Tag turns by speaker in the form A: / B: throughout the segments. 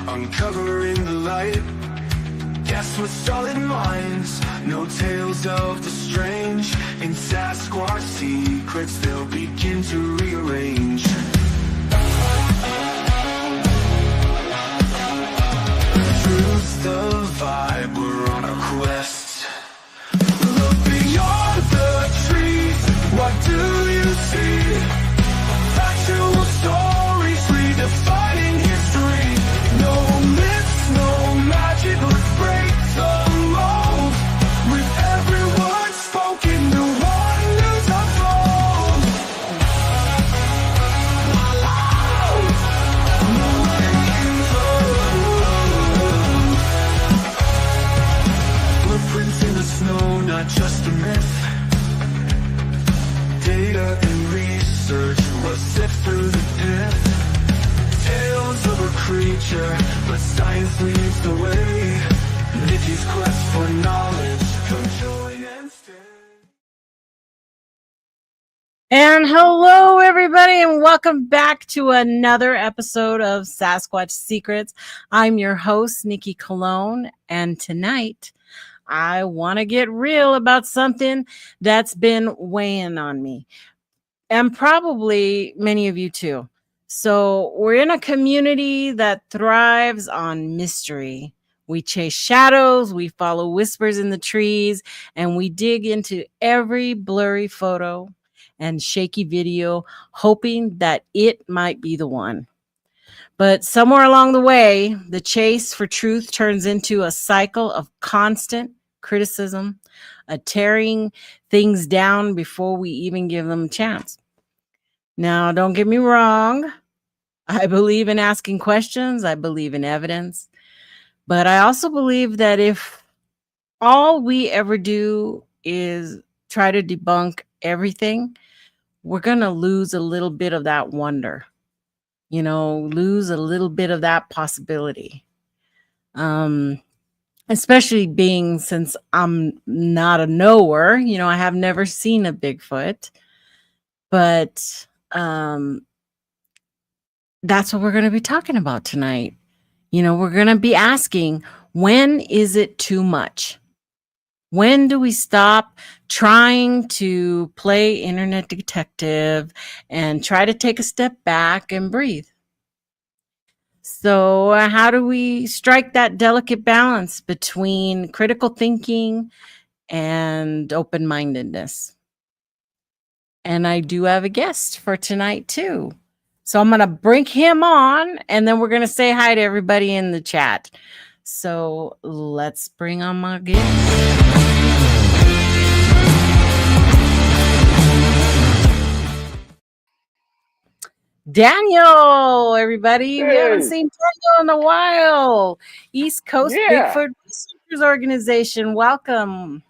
A: uncovering the light. Guess with solid minds, no tales of the strange. In Sasquatch Secrets, they'll begin to rearrange. Truth's the vibe, we're on a quest. Look beyond the trees, what do you see? Factual stories redefining history. No myths, no magic, let's break the mold. With every word spoken, the wonders unfold. Footprints in the snow, not just a myth. Data and research was sift through the pith. Tales of a creature, but science leads the way. Nikki's quest for knowledge, come join and stay.
B: And hello, everybody, and welcome back to another episode of Sasquatch Secrets. I'm your host, Nikki Cologne, and tonight I want to get real about something that's been weighing on me, and probably many of you too. So we're in a community that thrives on mystery. We chase shadows, we follow whispers in the trees, and we dig into every blurry photo and shaky video, hoping that it might be the one. But somewhere along the way, the chase for truth turns into a cycle of constant criticism, a tearing things down before we even give them a chance. Now, don't get me wrong. I believe in asking questions. I believe in evidence. But I also believe that if all we ever do is try to debunk everything, we're going to lose a little bit of that wonder, lose a little bit of that possibility. Especially being, since I'm not a knower, I have never seen a Bigfoot, but that's what we're going to be talking about tonight. We're going to be asking, when is it too much? When do we stop trying to play internet detective and try to take a step back and breathe? So how do we strike that delicate balance between critical thinking and open-mindedness? And I do have a guest for tonight too. So I'm going to bring him on, and then we're going to say hi to everybody in the chat. So let's bring on my guest. Daniel, everybody.
C: Hey.
B: We haven't seen Daniel in a while. East Coast Bigfoot Researchers Organization. Welcome.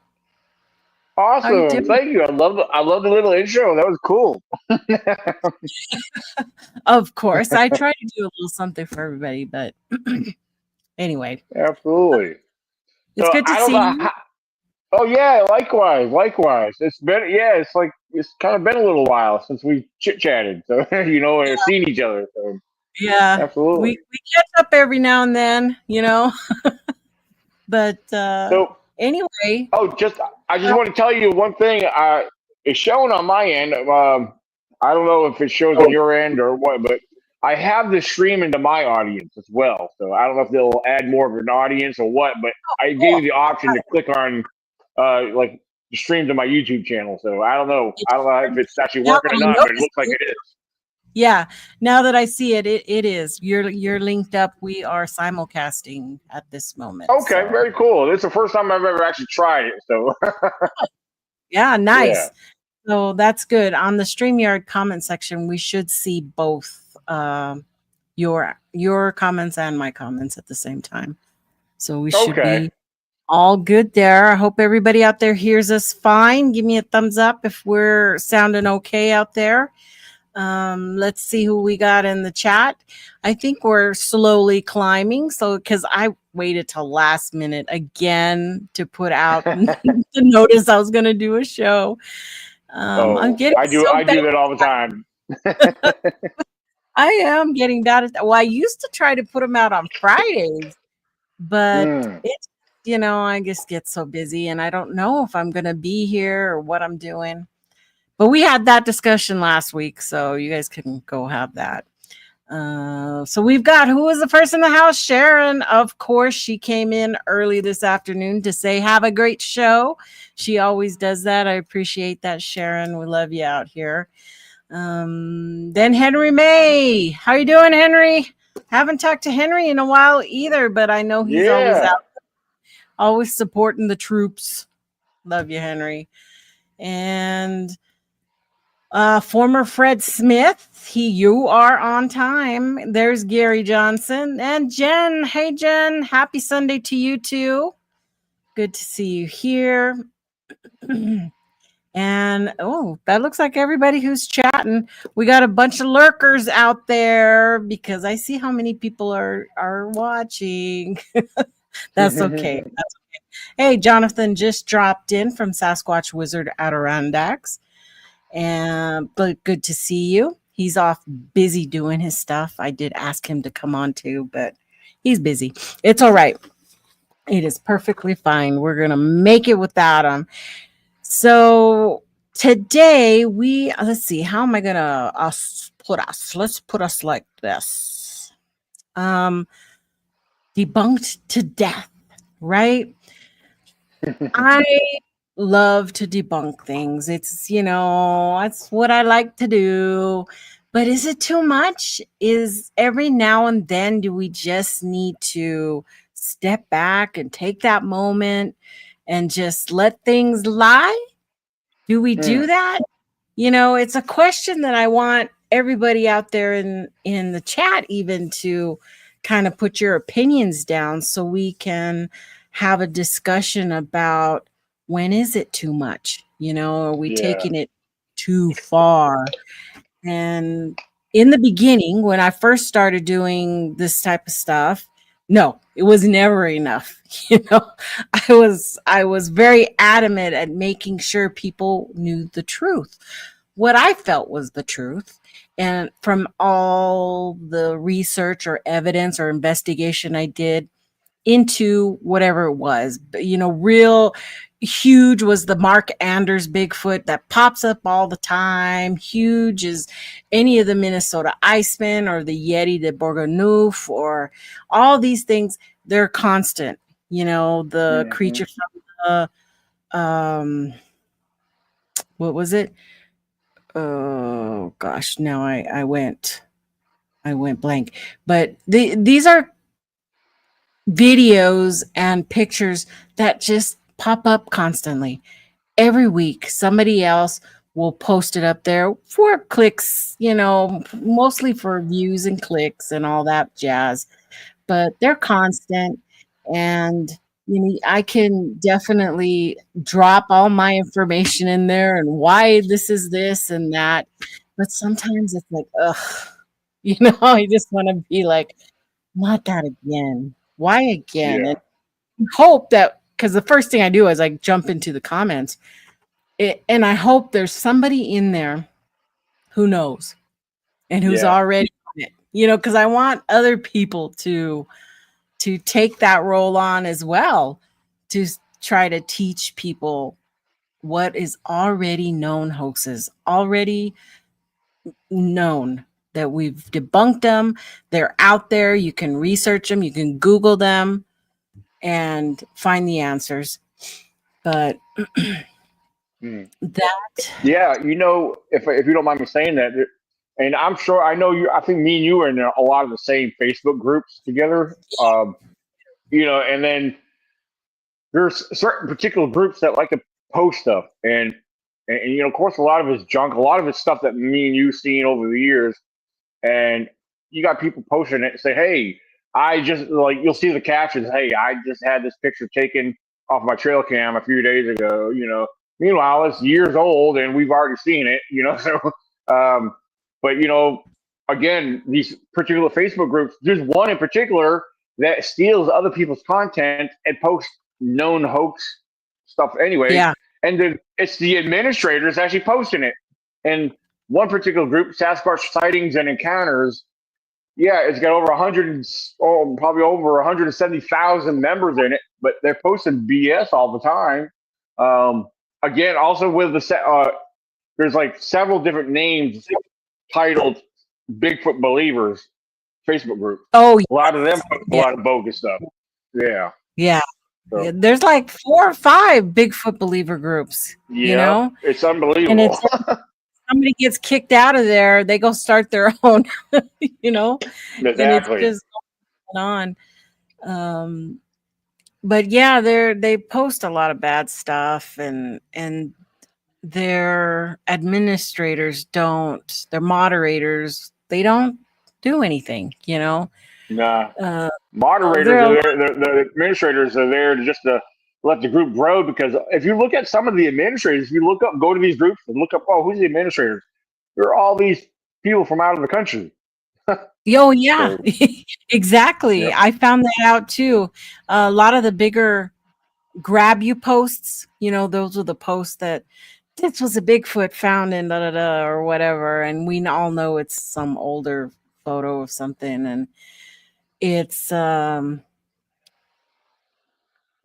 C: Awesome. Thank you. I love the little intro. That was cool.
B: Of course. I try to do a little something for everybody, but anyway.
C: Absolutely.
B: It's good to see you.
C: Oh yeah, likewise. It's kind of been a little while since we chit-chatted. So and seen each other. So
B: yeah.
C: Absolutely.
B: We catch up every now and then, But
C: so
B: anyway.
C: I just want to tell you one thing. It's showing on my end. I don't know if it shows on your end or what, but I have the stream into my audience as well. So I don't know if they'll add more of an audience or what, but I gave you the option to click on the stream to my YouTube channel. So I don't know if it's actually working or not, but it looks like it is.
B: Yeah. Now that I see it, it is. You're linked up. We are simulcasting at this moment.
C: Okay, so. Very cool. This is the first time I've ever actually tried it. So
B: yeah, nice. Yeah. So that's good. On the StreamYard comment section, we should see both your comments and my comments at the same time. So we should be all good there. I hope everybody out there hears us fine. Give me a thumbs up if we're sounding okay out there. Let's see who we got in the chat. I think we're slowly climbing. So, because I waited till last minute again to put out the notice I was going to do a show. I'm getting
C: I do that all the time.
B: I am getting bad at that. Well, I used to try to put them out on Fridays, but it's, I just get so busy and I don't know if I'm going to be here or what I'm doing. But we had that discussion last week, so you guys can go have that. So we've got, who was the first in the house? Sharon. Of course, she came in early this afternoon to say, have a great show. She always does that. I appreciate that, Sharon. We love you out here. Then Henry May. How you doing, Henry? Haven't talked to Henry in a while either, but I know he's always out, always supporting the troops. Love you, Henry. And former Fred Smith. You are on time. There's Gary Johnson and Jen. Hey, Jen. Happy Sunday to you too. Good to see you here. And that looks like everybody who's chatting. We got a bunch of lurkers out there because I see how many people are watching. That's okay. That's okay. Hey, Jonathan just dropped in from Sasquatch Wizard Adirondacks. But good to see you. He's off busy doing his stuff. I did ask him to come on too, but he's busy. It's all right. It is perfectly fine. We're going to make it without him. So today let's see, how am I going to put us? Let's put us like this. Debunked to death, right? I love to debunk things. It's, that's what I like to do. But is it too much? Is every now and then do we just need to step back and take that moment and just let things lie? Do we do that? It's a question that I want everybody out there in the chat even to kind of put your opinions down so we can have a discussion about, when is it too much? Are we taking it too far? And in the beginning, when I first started doing this type of stuff, no, it was never enough. I was very adamant at making sure people knew the truth, what I felt was the truth. And from all the research or evidence or investigation I did into whatever it was, but real huge was the Mark Anders Bigfoot that pops up all the time. Huge is any of the Minnesota Icemen or the Yeti de Bourgoneuf or all these things. They're constant. The creature from the what was it? Oh gosh, now I went blank. But these are videos and pictures that just pop up constantly. Every week, somebody else will post it up there for clicks, mostly for views and clicks and all that jazz. But they're constant. And, I can definitely drop all my information in there and why this is this and that. But sometimes it's like, ugh, I just want to be like, not that again. Why again? And hope that, because the first thing I do is I jump into the comments, and I hope there's somebody in there who knows and who's already on it, because I want other people to take that role on as well, to try to teach people what is already known hoaxes, already known, that we've debunked them. They're out there. You can research them. You can Google them and find the answers. But that,
C: if you don't mind me saying that, and I'm sure I know you. I think me and you are in a lot of the same Facebook groups together. And then there's certain particular groups that like to post stuff, and of course, a lot of it's junk. A lot of it's stuff that me and you seen over the years, and you got people posting it and say, "Hey, I just," like, you'll see the captions, "Hey, I just had this picture taken off my trail cam a few days ago." Meanwhile, it's years old and we've already seen it. So, but again, these particular Facebook groups, there's one in particular that steals other people's content and posts known hoax stuff anyway.
B: Yeah.
C: And then it's the administrators actually posting it. And one particular group, Sasquatch Sightings and Encounters, Yeah, it's got over 100, probably over 170,000 members in it, but they're posting BS all the time. Again, also with there's like several different names titled Bigfoot Believers Facebook group.
B: Oh,
C: A lot of them post a
B: yeah,
C: lot of bogus stuff. Yeah.
B: yeah. Yeah,
C: So,
B: there's like 4 or 5 Bigfoot believer groups,
C: yep, it's
B: and
C: unbelievable.
B: it's like somebody gets kicked out of there, they go start their own, you know, and it's
C: Exactly.
B: just going on. But yeah, they post a lot of bad stuff, and their administrators don't, their moderators, they don't do anything.
C: Nah.
B: Uh,
C: Moderators
B: they're a
C: are
B: lot,
C: there. The administrators are there to just to let the group grow. Because if you look at some of the administrators, if you look up, go to these groups and look up, oh, who's the administrators? There are all these people from out of the country.
B: oh yeah,
C: So,
B: exactly.
C: yep.
B: I found that out too. A lot of the bigger grab you posts, those were the posts that this was a Bigfoot found in da da da or whatever, and we all know it's some older photo of something, and it's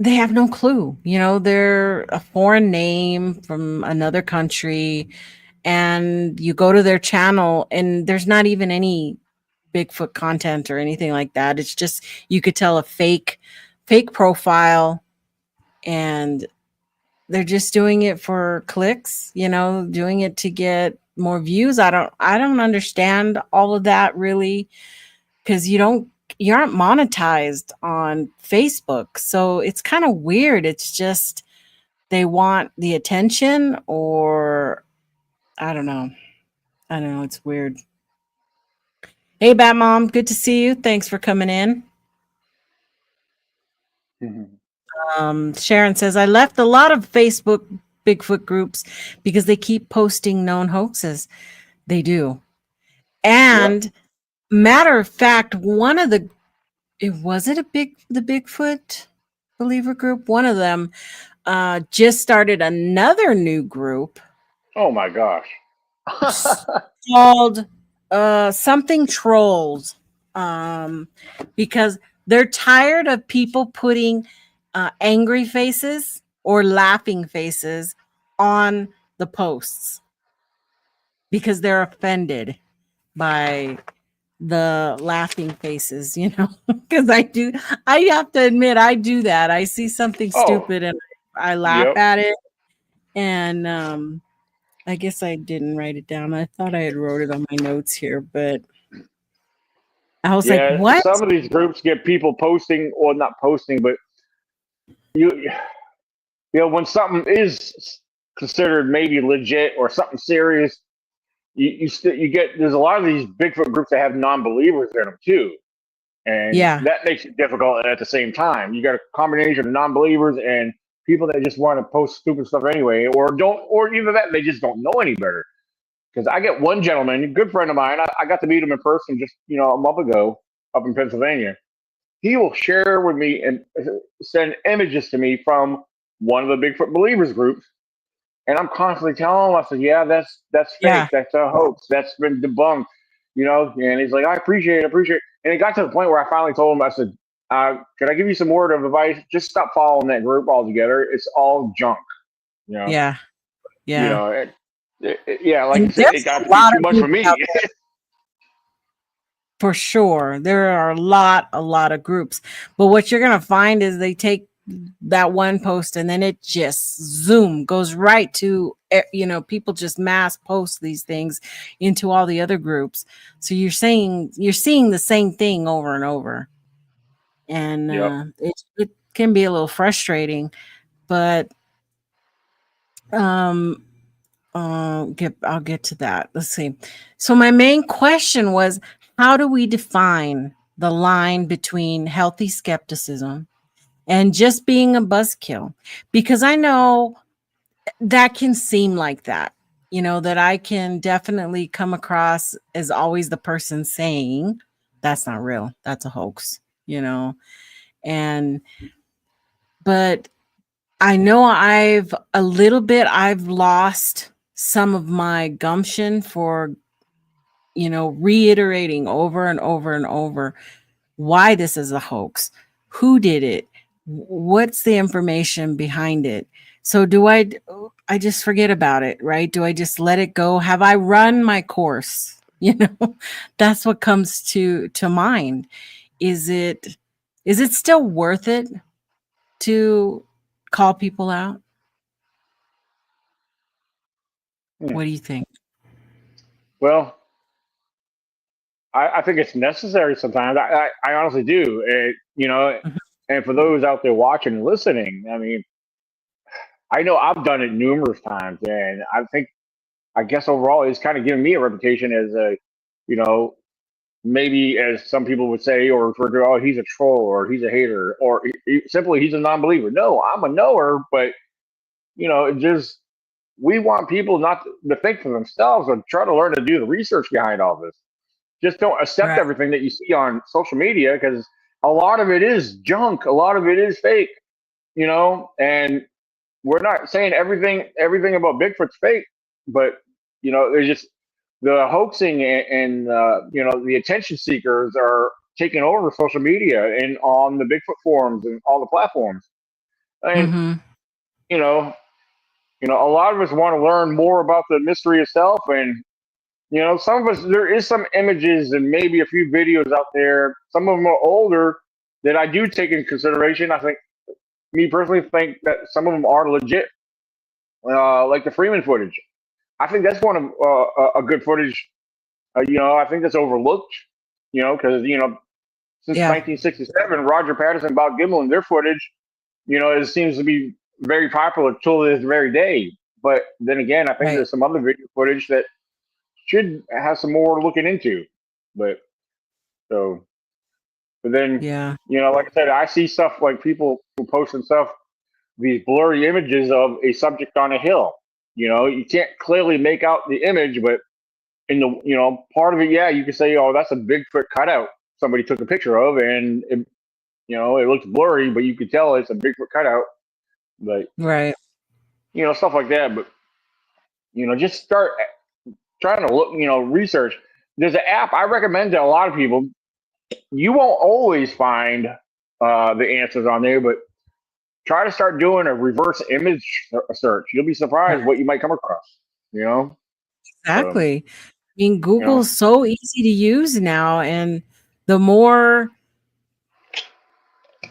B: they have no clue. They're a foreign name from another country, and you go to their channel and there's not even any Bigfoot content or anything like that. It's just, you could tell, a fake profile, and they're just doing it for clicks, doing it to get more views. I don't understand all of that really, because you aren't monetized on Facebook. So it's kind of weird. It's just they want the attention, or I don't know. I don't know. It's weird. Hey, Bat Mom, good to see you. Thanks for coming in.
C: Mhm.
B: Sharon says, I left a lot of Facebook Bigfoot groups because they keep posting known hoaxes. They do.
C: Yep.
B: And matter of fact, was it the Bigfoot believer group? One of them just started another new group
C: Oh my gosh.
B: called something trolls, um, because they're tired of people putting angry faces or laughing faces on the posts because they're offended by the laughing faces, because I have to admit, I do that. I see something
C: Oh,
B: stupid and I laugh
C: yep.
B: at it. And I guess I didn't write it down. I thought I had wrote it on my notes here, but I was like,
C: Yeah.
B: what?
C: Some of these groups get people posting, or not posting, but you, when something is considered maybe legit or something serious, you get, there's a lot of these Bigfoot groups that have non-believers in them too, and
B: Yeah.
C: that makes it difficult. At the same time, you got a combination of non-believers and people that just want to post stupid stuff anyway, or don't, or either that they just don't know any better. Because I get one gentleman, a good friend of mine, I got to meet him in person just a month ago up in Pennsylvania. He will share with me and send images to me from one of the Bigfoot believers groups, and I'm constantly telling him, I said, yeah, that's fake,
B: Yeah.
C: that's a hoax, that's been debunked, And he's like, I appreciate it. And it got to the point where I finally told him, I said, can I give you some word of advice? Just stop following that group altogether. It's all junk, you know.
B: Yeah.
C: You
B: Yeah.
C: know, yeah, like you
B: And
C: said, it
B: there's
C: got
B: a
C: to be
B: lot
C: too
B: of
C: much for
B: groups
C: me.
B: out there for sure. There are a lot of groups. But what you're going to find is they take that one post and then it just goes right to, people just mass post these things into all the other groups. So you're seeing the same thing over and over. And
C: Yep.
B: it can be a little frustrating, but um I'll get to that. Let's see. So my main question was, how do we define the line between healthy skepticism and just being a buzzkill? Because I know that can seem like that. That I can definitely come across as always the person saying that's not real. That's a hoax, and but I know I've lost some of my gumption for, reiterating over and over and over why this is a hoax, who did it, what's the information behind it. So do I just forget about it, right? Do I just let it go? Have I run my course? That's what comes to mind. Is it still worth it to call people out? What do you think?
C: Well, I think it's necessary sometimes. I honestly do.
B: Mhm.
C: And for those out there watching and listening, I mean, I know I've done it numerous times, and I guess overall it's kind of given me a reputation as a, you know, maybe as some people would say or refer to, oh, he's a troll or he's a hater or simply he's a non-believer. No, I'm a knower, but it just we want people not to think for themselves or try to learn to do the research behind all this. Just don't accept
B: Right.
C: everything that you see on social media because a lot of it is junk, a lot of it is fake, and we're not saying everything about Bigfoot's fake, but there's just the hoaxing and the attention seekers are taking over social media and on the Bigfoot forums and all the platforms. And
B: Mm-hmm.
C: you know, a lot of us want to learn more about the mystery itself, and some of us there is some images and maybe a few videos out there. Some of them are older that I do take in consideration. I think me personally think that some of them are legit, like the Freeman footage. I think that's one of a good footage. I think that's overlooked. Because since
B: Yeah.
C: 1967, Roger Patterson, Bob Gimlin, their footage, it seems to be very popular till this very day. But then again, I think
B: Right.
C: there's some other video footage that should have some more looking into. But so, but then,
B: Yeah.
C: like I said, I see stuff like people who posting stuff, these blurry images of a subject on a hill. You can't clearly make out the image, but in the part of it, yeah, you can say, oh, that's a Bigfoot cutout somebody took a picture of, and it looks blurry, but you could tell it's a Bigfoot cutout. But
B: Right.
C: stuff like that. But just start trying to look, research. There's an app I recommend to a lot of people. You won't always find the answers on there, but try to start doing a reverse image search. You'll be surprised what you might come across. You know, so
B: Exactly. I mean,
C: you know,
B: Google's so easy to use now, and the more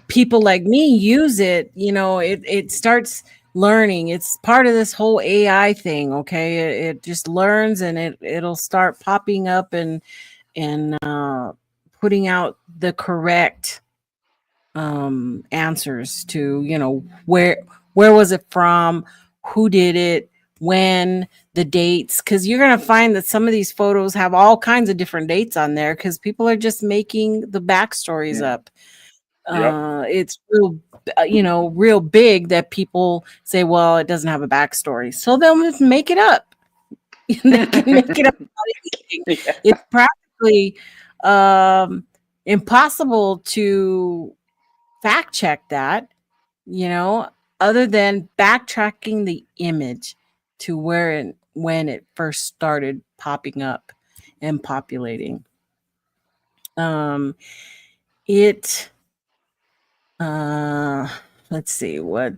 B: people like me use it, it starts learning. It's part of this whole AI thing. Okay, it just learns, and it'll start popping up and putting out the correct answers to where was it from, who did it, when, the dates, because you're going to find that some of these photos have all kinds of different dates on there because people are just making the backstories
C: yeah,
B: up.
C: yep,
B: It's real big that people say, well, it doesn't have a backstory, so they'll just make it up. They can make it up about anything.
C: yeah,
B: It's practically um impossible to fact check that, you know, other than backtracking the image to where and when it first started popping up and populating. Um, it, uh, let's see what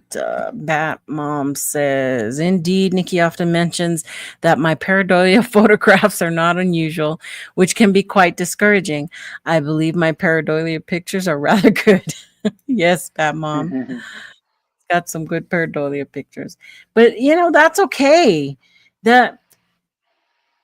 B: Bat Mom says. Indeed, Nikki often mentions that my pareidolia photographs are not unusual, which can be quite discouraging. I believe my pareidolia pictures are rather good. Yes, Bat Mom. Got some good pareidolia pictures, but that's okay. That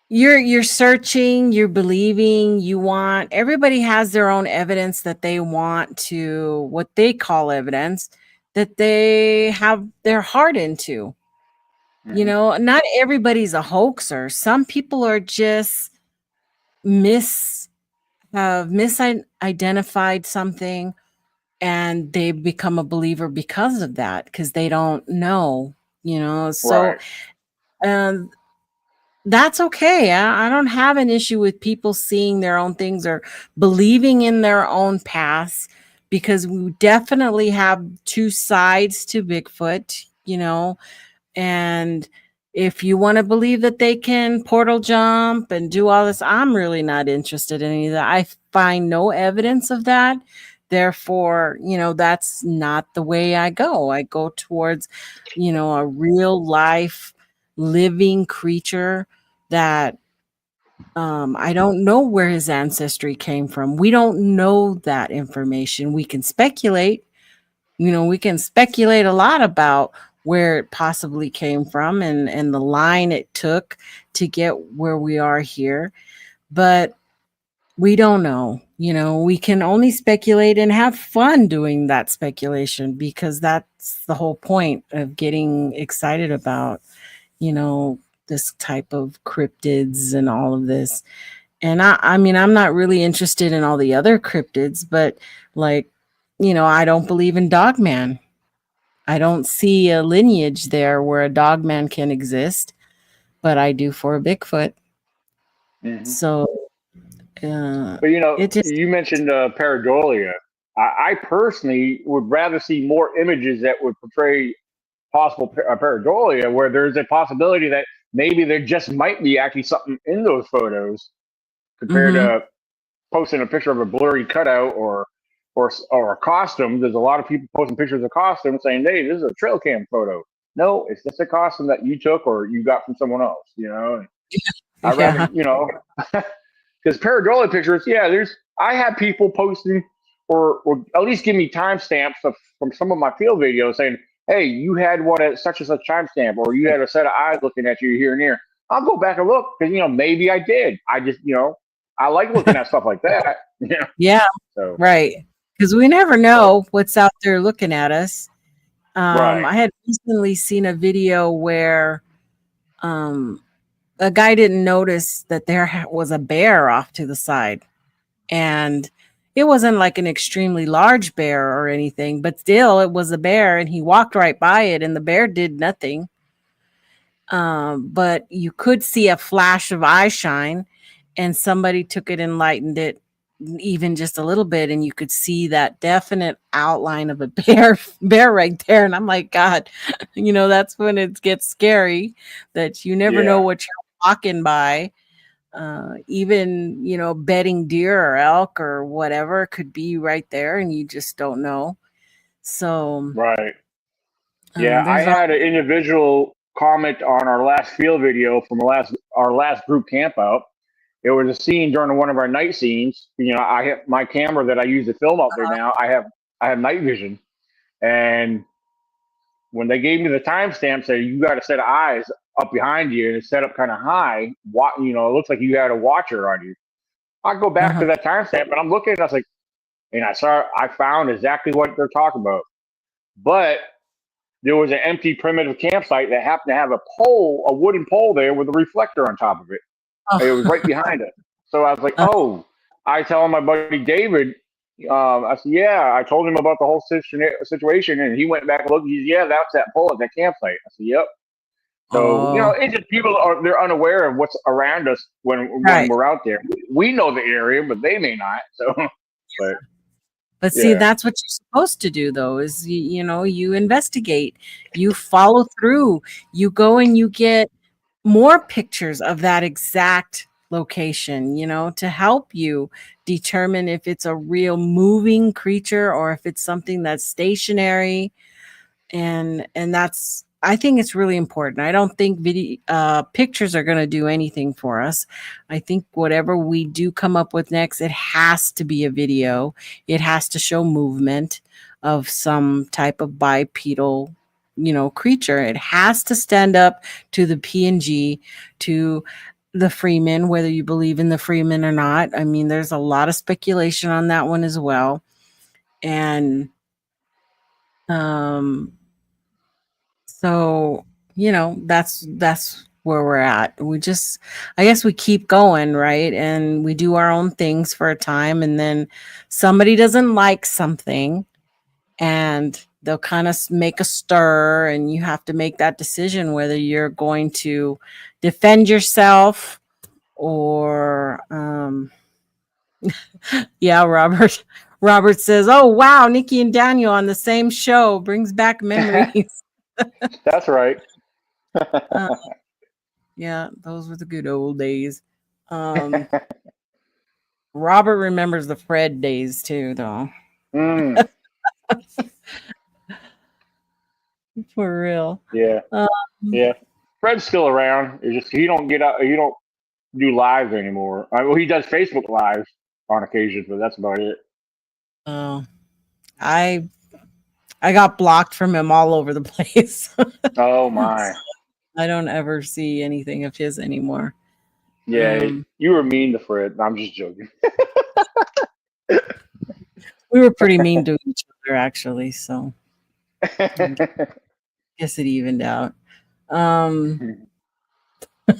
B: you're searching, you're believing, you want, everybody has their own evidence that they want to, what they call evidence, that they have their heart into. Not everybody's a hoaxer. Some people are just mis have misidentified something, and they become a believer because of that, because they don't know. So
C: right,
B: um that's okay. I don't have an issue with people seeing their own things or believing in their own paths, because we definitely have two sides to Bigfoot, and if you want to believe that they can portal jump and do all this, I'm really not interested in any of that. I find no evidence of that. Therefore, that's not the way I go. I go towards, a real life living creature that I don't know where his ancestry came from. We don't know that information. We can speculate. We can speculate a lot about where it possibly came from and the line it took to get where we are here. But we don't know. We can only speculate and have fun doing that speculation, because that's the whole point of getting excited about, this type of cryptids and all of this. And I mean, I'm not really interested in all the other cryptids, but like, I don't believe in Dogman. I don't see a lineage there where a Dogman can exist, but I do for a Bigfoot.
C: Mhm.
B: So,
C: But
B: it just,
C: you mentioned pareidolia. I personally would rather see more images that would portray possible pareidolia, where there's a possibility that maybe there just might be actually something in those photos, compared
B: mm-hmm,
C: to posting a picture of a blurry cutout or a costume. There's a lot of people posting pictures of costumes saying, "Hey, this is a trail cam photo." No, it's just a costume that you took or you got from someone else. And I'd rather,
B: yeah,
C: because pareidolia pictures, yeah, I have people posting or at least give me timestamps from some of my field videos saying, "Hey, you had one at such and such timestamp, or you had a set of eyes looking at you here and here." I'll go back and look, because maybe I did. I just I like looking at stuff like that. Yeah.
B: yeah,
C: So
B: right. Because we never
C: but
B: know what's out there looking at us.
C: right.
B: I had recently seen a video where um, a guy didn't notice that there was a bear off to the side. And it wasn't like an extremely large bear or anything, but still it was a bear, and he walked right by it and the bear did nothing. But you could see a flash of eye shine, and somebody took it and lightened it even just a little bit, and you could see that definite outline of a bear right there. And I'm like, God, that's when it gets scary, that you never know
C: Yeah.
B: what you're walking by. Even bedding deer or elk or whatever could be right there, and you just don't know. So
C: Right. Yeah. I
B: there's all.
C: had an individual comment on our last field video from our last group camp out. It was a scene during one of our night scenes. I have my camera that I use to film out there now. I have night vision, and when they gave me the timestamp, said you got a set of eyes up behind you and it's set up kind of high. It looks like you had a watcher on you. I go back to
B: Uh-huh.
C: that timestamp and I'm looking, and I was like, and I found exactly what they're talking about. But there was an empty primitive campsite that happened to have a wooden pole there with a reflector on top of it. It was right behind it. So I was like,
B: Uh,
C: oh, I tell my buddy David, I said, yeah, I told him about the whole situation, and he went back and looked. He's, yeah, that's that pole at that campsite. I said, yep. So
B: oh,
C: it's just they're unaware of what's around us when
B: right.
C: we're out there. We know the area, but they may not. So, but
B: But see,
C: yeah,
B: that's what you're supposed to do, though, is you investigate, you follow through, you go and you get more pictures of that exact location, to help you determine if it's a real moving creature or if it's something that's stationary. And that's, I think it's really important. I don't think pictures are going to do anything for us. I think whatever we do come up with next, it has to be a video. It has to show movement of some type of bipedal creature. It has to stand up to the PNG, to the Freeman, whether you believe in the Freeman or not. I mean, there's a lot of speculation on that one as well. And um so, that's where we're at. I guess we keep going, right? And we do our own things for a time, and then somebody doesn't like something, and they'll kind of make a stir, and you have to make that decision whether you're going to defend yourself or yeah, Robert. Robert says, "Oh wow, Nikki and Daniel on the same show brings back memories."
C: that's right.
B: Yeah, those were the good old days. Robert remembers the Fred days too, though.
C: Mm,
B: For real.
C: yeah,
B: Um,
C: yeah. Fred's still around. It's just he don't get out. He don't do lives anymore. Well, he does Facebook lives on occasion, but that's about it.
B: oh, I I got blocked from him all over the place.
C: Oh my.
B: I don't ever see anything of his anymore.
C: Yeah,
B: Um,
C: you were mean to Fred. I'm just joking.
B: we were pretty mean to each other, actually. So I guess it evened out. Um, oh,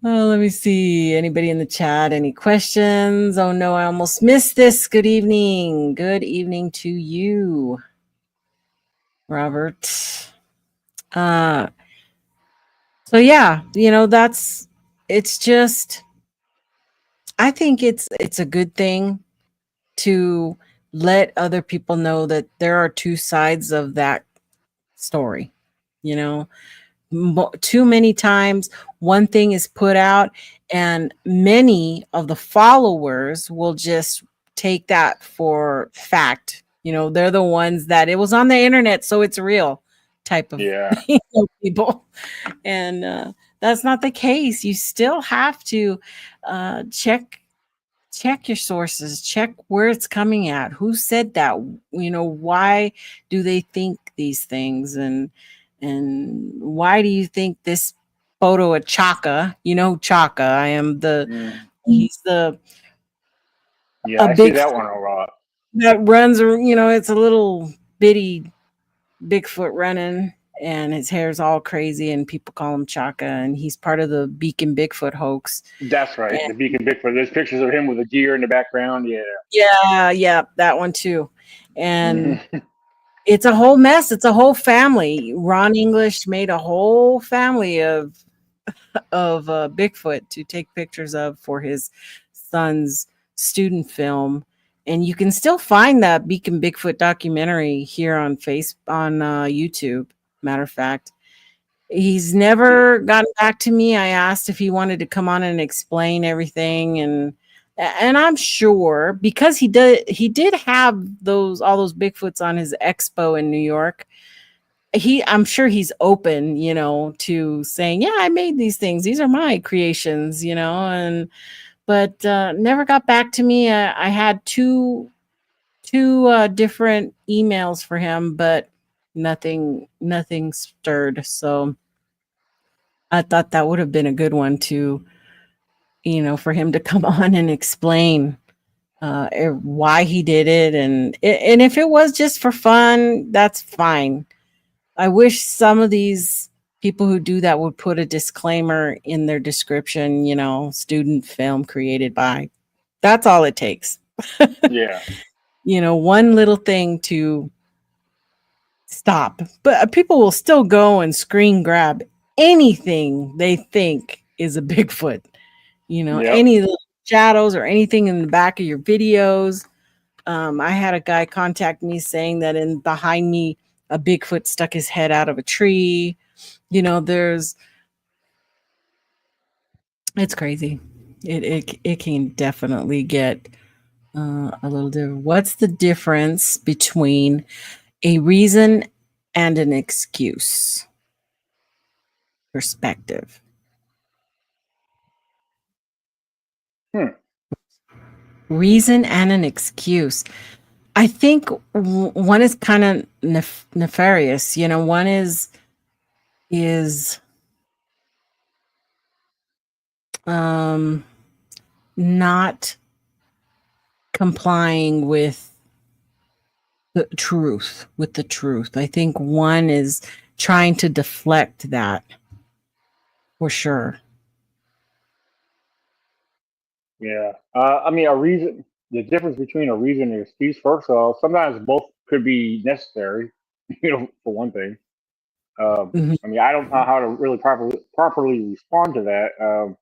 B: let me see. Anybody in the chat? Any questions? Oh no, I almost missed this. Good evening. Good evening to you, Robert. Uh, so yeah, it's just I think it's a good thing to let other people know that there are two sides of that story. You know, too many times one thing is put out and many of the followers will just take that for fact. They're the ones that it was on the internet, so it's real type of
C: Yeah.
B: people. And that's not the case. You still have to check your sources, check where it's coming at, who said that, why do they think these things, and why do you think this photo of Chaka, Chaka, I am the
C: Mm.
B: he's the
C: Yeah,
B: a
C: I see
B: big
C: that one a lot.
B: that runs, it's a little bitty Bigfoot running, and his hair's all crazy and people call him Chaka, and he's part of the Beacon Bigfoot hoax.
C: That's right.
B: And
C: The Beacon Bigfoot. There's pictures of him with a deer in the background. Yeah.
B: yeah, that one too. And
C: Hmm.
B: it's a whole mess. It's a whole family. Ron English made a whole family of Bigfoot to take pictures of for his son's student film, and you can still find that Beacon Bigfoot documentary here on YouTube. Matter of fact, he's never gotten back to me. I asked if he wanted to come on and explain everything, and I'm sure because he did have all those Bigfoots on his expo in New York. I'm sure he's open, to saying, yeah, I made these things. These are my creations, but never got back to me. I had two different emails for him, but nothing stirred. So I thought that would have been a good one to, for him to come on and explain why he did it, and if it was just for fun, that's fine. I wish some of these people who do that would put a disclaimer in their description, student film created by. That's all it takes.
C: Yeah.
B: One little thing to stop. But people will still go and screen grab anything they think is a Bigfoot.
C: Yep.
B: Any little shadows or anything in the back of your videos. I had a guy contact me saying that behind me, a Bigfoot stuck his head out of a tree. It's crazy. It can definitely get a little different. What's the difference between a reason and an excuse? Perspective.
C: Hmm.
B: Reason and an excuse. I think one is kind of nefarious. One is um not complying with the truth. I think one is trying to deflect that for sure.
C: Yeah. I mean, a reason. The difference between a reason and excuse. First of all, sometimes both could be necessary. For one thing.
B: Mhm.
C: I mean, I don't know how to really properly respond to that.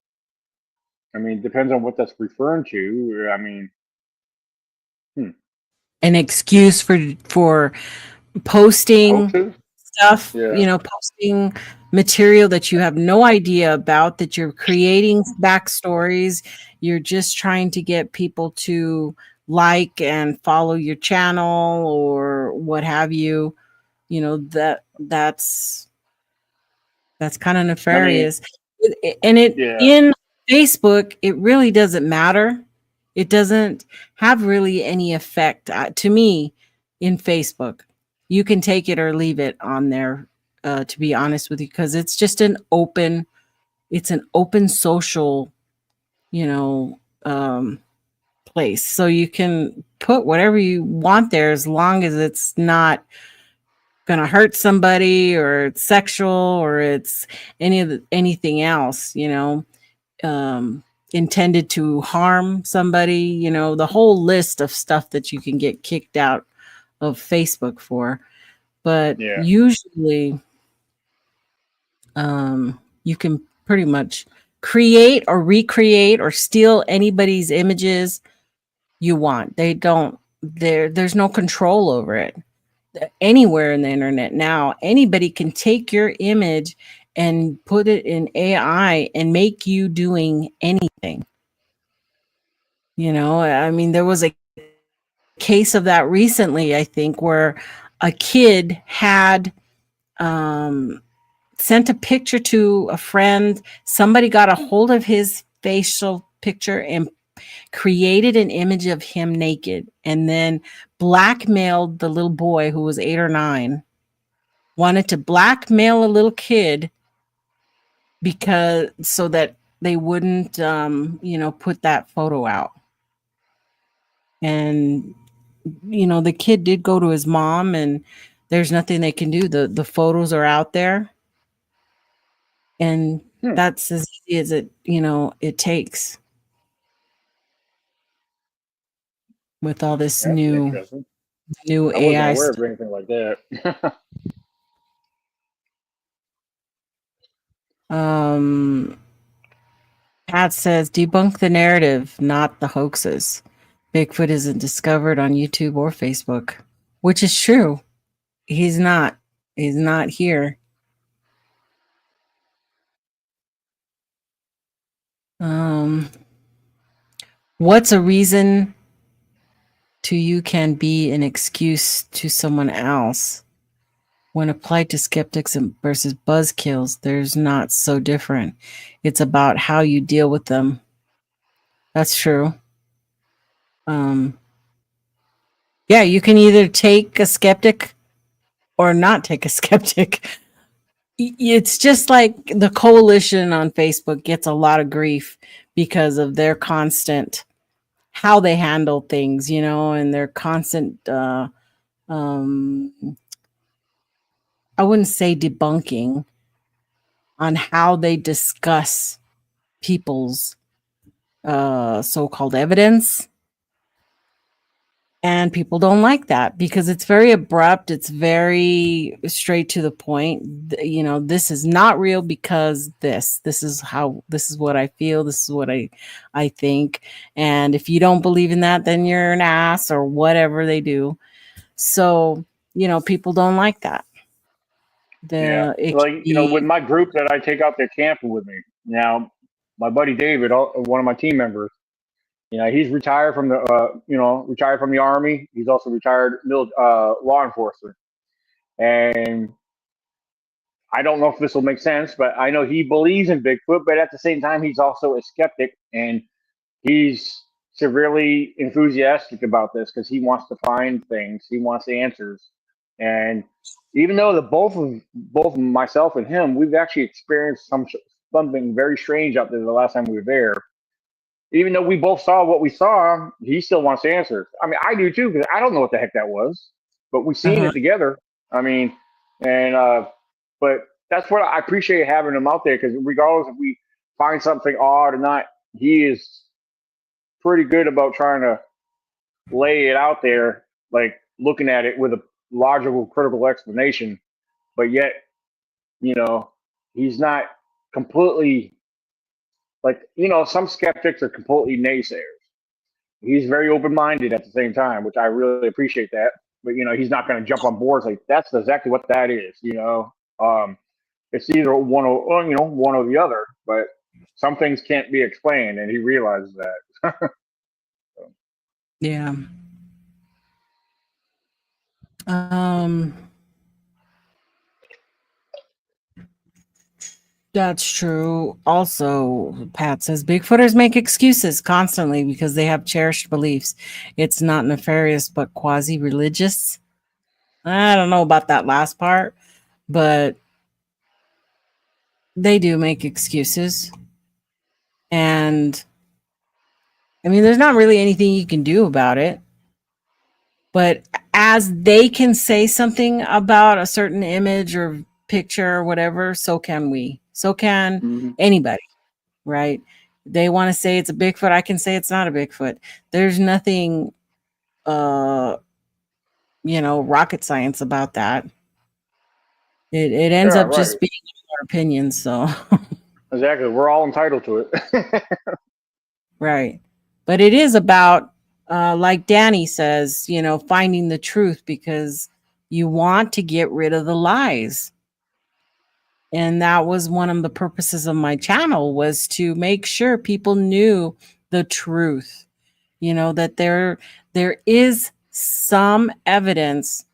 C: I mean, depends on what that's referring to. I mean, hmm,
B: An excuse for posting
C: hoaxes.
B: stuff,
C: Yeah.
B: posting material that you have no idea about, that you're creating backstories. You're just trying to get people to like and follow your channel or what have you. That's kind of
C: I mean,
B: nefarious. And it
C: yeah,
B: in Facebook, it really doesn't matter. It doesn't have really any effect to me in Facebook. You can take it or leave it on there, to be honest with you, because it's just it's an open social, you know, place. So you can put whatever you want there as long as it's not going to hurt somebody or it's sexual or it's anything else, um, intended to harm somebody, the whole list of stuff that you can get kicked out of Facebook for. But
C: yeah,
B: usually, you can pretty much create or recreate or steal anybody's images you want. They don't, there's no control over it. Anywhere in the internet now, anybody can take your image and put it in AI and make you doing anything. I mean, there was a case of that recently, I think, where a kid had um, sent a picture to a friend. Somebody got a hold of his facial picture and created an image of him naked and then blackmailed the little boy who was 8 or 9, wanted to blackmail a little kid because so that they wouldn't put that photo out. And the kid did go to his mom, and there's nothing they can do. The photos are out there, and
C: hmm,
B: that's as easy as it takes with all this
C: that's
B: new
C: interesting.
B: new
C: I wasn't
B: AI
C: aware of
B: stuff.
C: anything like that.
B: Um, Pat says debunk the narrative, not the hoaxes. Bigfoot isn't discovered on YouTube or Facebook, which is true. He's not. He's not here. Um, what's a reason to you can be an excuse to someone else? When applied to skeptics versus buzzkills, there's not so different. It's about how you deal with them. That's true. Um, yeah, you can either take a skeptic or not take a skeptic. It's just like the coalition on Facebook gets a lot of grief because of their constant how they handle things, and their constant um I wouldn't say debunking on how they discuss people's so-called evidence. And people don't like that because it's very abrupt. It's very straight to the point. This is not real because this is what I feel. This is what I think. And if you don't believe in that, then you're an ass or whatever they do. So, people don't like that.
C: Yeah,
B: It can
C: like with
B: be,
C: my group that I take out there camping with me now, my buddy David, one of my team members. He's retired from the retired from the army. He's also retired law enforcement, and I don't know if this will make sense, but I know he believes in Bigfoot, but at the same time, he's also a skeptic, and he's severely enthusiastic about this because he wants to find things, he wants the answers, and even though both myself and him, we've actually experienced something very strange out there the last time we were there. Even though we both saw what we saw, he still wants answers. I mean, I do too because I don't know what the heck that was, but we seen
B: uh-huh.
C: it together. I mean, and but that's what I appreciate having him out there because regardless if we find something odd or not, he is pretty good about trying to lay it out there, like looking at it with a logical, critical explanation. But yet, you know, he's not completely like some skeptics are completely naysayers. He's very open minded at the same time, which I really appreciate that. but he's not going to jump on board. Like that's exactly what that is. It's either one or one or the other, but some things can't be explained, and he realizes that.
B: Yeah. Um, that's true. Also, Pat says Bigfooters make excuses constantly because they have cherished beliefs. It's not nefarious, but quasi-religious. I don't know about that last part, but they do make excuses. And I mean, there's not really anything you can do about it. But as they can say something about a certain image or picture or whatever, so can we. So can
C: Mm-hmm.
B: anybody, right? They want to say it's a Bigfoot. I can say it's not a Bigfoot. There's nothing, rocket science about that. It ends
C: Yeah,
B: up
C: right.
B: just being our opinions. So,
C: Exactly. We're all entitled to it.
B: right. But it is about, like Danny says, finding the truth because you want to get rid of the lies. And that was one of the purposes of my channel, was to make sure people knew the truth, that there is some evidence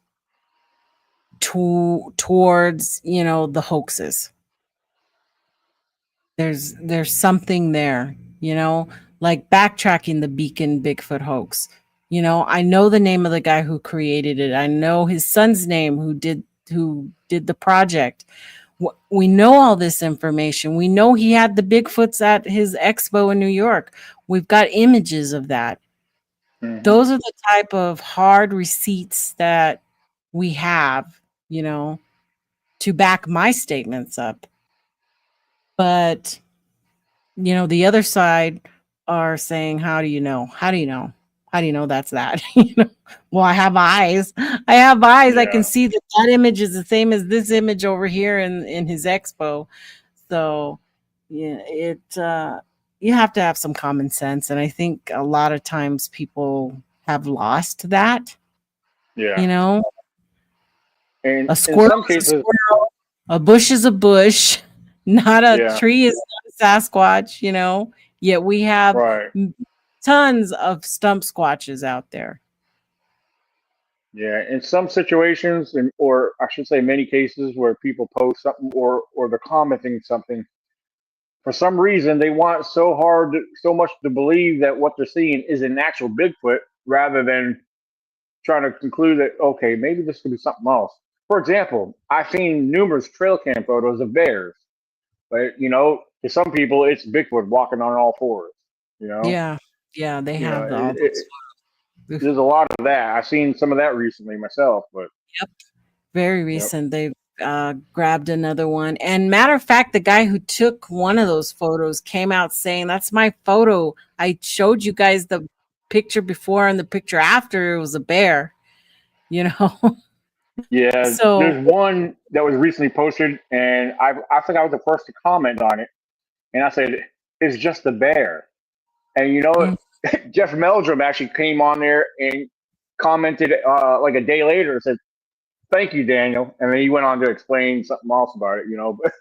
B: towards the hoaxes. There's something there, like backtracking the Beacon Bigfoot hoax. I know the name of the guy who created it. I know his son's name who did the project. We know all this information. We know he had the Bigfoots at his expo in New York. We've got images of that.
C: Mm-hmm.
B: Those are the type of hard receipts that we have, to back my statements up. But, the other side are saying, how do you know? How do you know? How do you know that's that? Well, I have eyes. I have eyes. I can
C: Yeah.
B: see that image is the same as this image over here in his expo. So, yeah, you have to have some common sense, and I think a lot of times people have lost that.
C: Yeah. And
B: A
C: in
B: squirrel
C: some
B: is a
C: cases,
B: squirrel, a bush is a bush, not a
C: yeah,
B: tree is not a Sasquatch. Yet we have
C: right.
B: tons of stump squatches out there.
C: Yeah, in some situations, or I should say, many cases where people post something or they're commenting something, for some reason they want so much to believe that what they're seeing is an actual Bigfoot, rather than trying to conclude that okay, maybe this could be something else. For example, I've seen numerous trail cam photos of bears, but to some people it's Bigfoot walking on all fours. You know,
B: Yeah, yeah, they
C: you know,
B: have all
C: it,
B: those.
C: there's a lot of that. I've seen some of that recently myself, but
B: Yep, very
C: yep.
B: recent. They grabbed another one, and matter of fact, the guy who took one of those photos came out saying, "That's my photo. I showed you guys the picture before and the picture after. It was a bear." You know,
C: Yeah,
B: so
C: there's one that was recently posted, and I think I was the first to comment on it, and I said it's just a bear. And
B: mm,
C: Jeff Meldrum actually came on there and commented like a day later and said, "Thank you, Daniel," and then he went on to explain something else about it.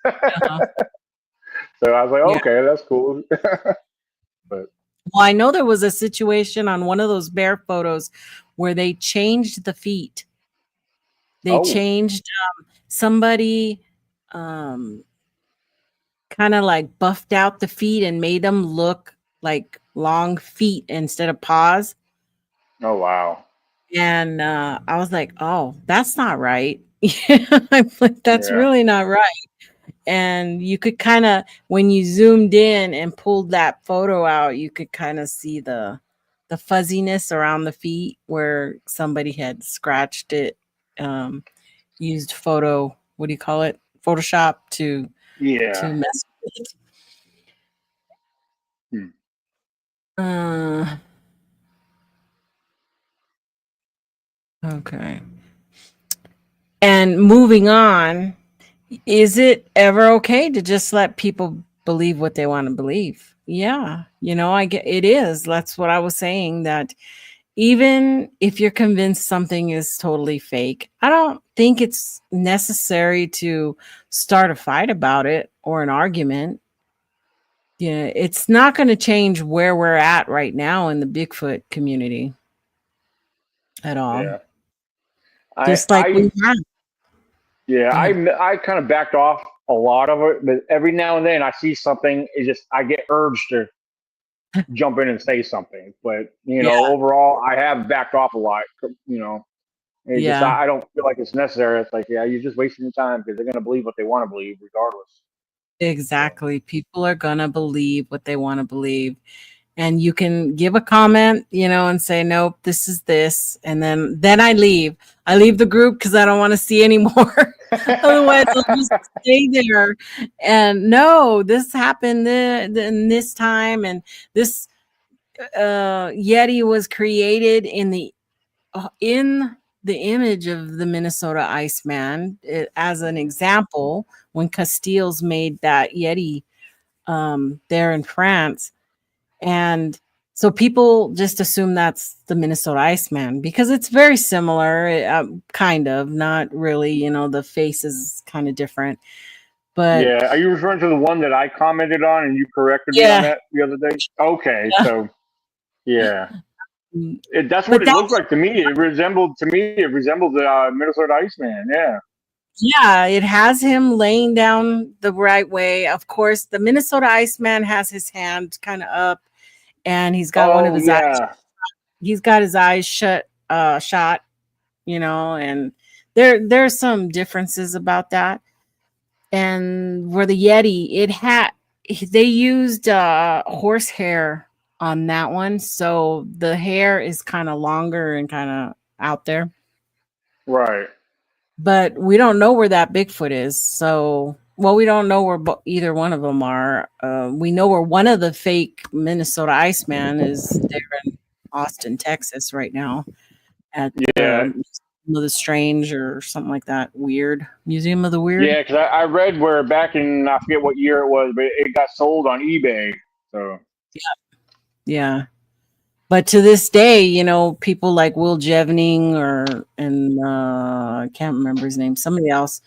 B: uh,
C: So I was like,
B: yeah.
C: okay, that's cool. But
B: Well, I know there was a situation on one of those bear photos where they changed the feet. They
C: oh,
B: changed somebody. Um, Kind of like buffed out the feet and made them look like long feet instead of paws.
C: oh wow,
B: And I was like, oh, that's not right. I'm like, that's
C: yeah,
B: really not right. And you could kind of, when you zoomed in and pulled that photo out, you could kind of see the fuzziness around the feet where somebody had scratched it, used what do you call it? Photoshop to
C: yeah.
B: mess with it.
C: Hmm.
B: Uh, okay. And moving on, is it ever okay to just let people believe what they want to believe? Yeah, I get it is. That's what I was saying, that even if you're convinced something is totally fake, I don't think it's necessary to start a fight about it or an argument. Yeah, it's not going to change where we're at right now in the Bigfoot community at all.
C: Yeah. I
B: Just like we
C: I
B: have.
C: yeah,
B: Go ahead.
C: I kind of backed off a lot of it, but every now and then I see something, it just I get urged to jump in and say something. But
B: Yeah,
C: overall, I have backed off a lot. It just
B: yeah,
C: I don't feel like it's necessary. It's like, yeah, you're just wasting your time because they're gonna believe what they want to believe regardless. So
B: exactly. People are going to believe what they want to believe. And you can give a comment, and say, nope, this is this. And then I leave the group because I don't want to see anymore. Otherwise I'll just stay there. And no, this happened in this time. And this Yeti was created in the image of the Minnesota Iceman. As an example, when Castiles made that Yeti there in France. And so people just assume that's the Minnesota Iceman because it's very similar, kind of, not really. The face is kind of different. But
C: yeah, are you referring to the one that I commented on and you corrected me on
B: yeah,
C: that the other day? Okay,
B: yeah.
C: so yeah, that's what
B: But
C: it looked
B: that's,
C: like to me. It resembled the Minnesota Iceman. Yeah.
B: yeah, it has him laying down the right way. Of course, the Minnesota Iceman has his hand kind of up, and he's got one of
C: Oh
B: his eyes.
C: yeah.
B: He's got his eyes shot, and there's some differences about that. And where the Yeti, they used horsehair on that one, so the hair is kind of longer and kind of out there.
C: Right.
B: But we don't know where that Bigfoot is. So, well, we don't know where either one of them are. We know where one of the fake Minnesota Iceman is there in Austin, Texas, right now at
C: Yeah.
B: the Museum of the Strange or something like that. Weird Museum of the Weird.
C: Yeah, because I read where back in I forget what year it was, but it got sold on eBay. So
B: Yeah. But to this day, people like Will Jevening I can't remember his name, somebody else,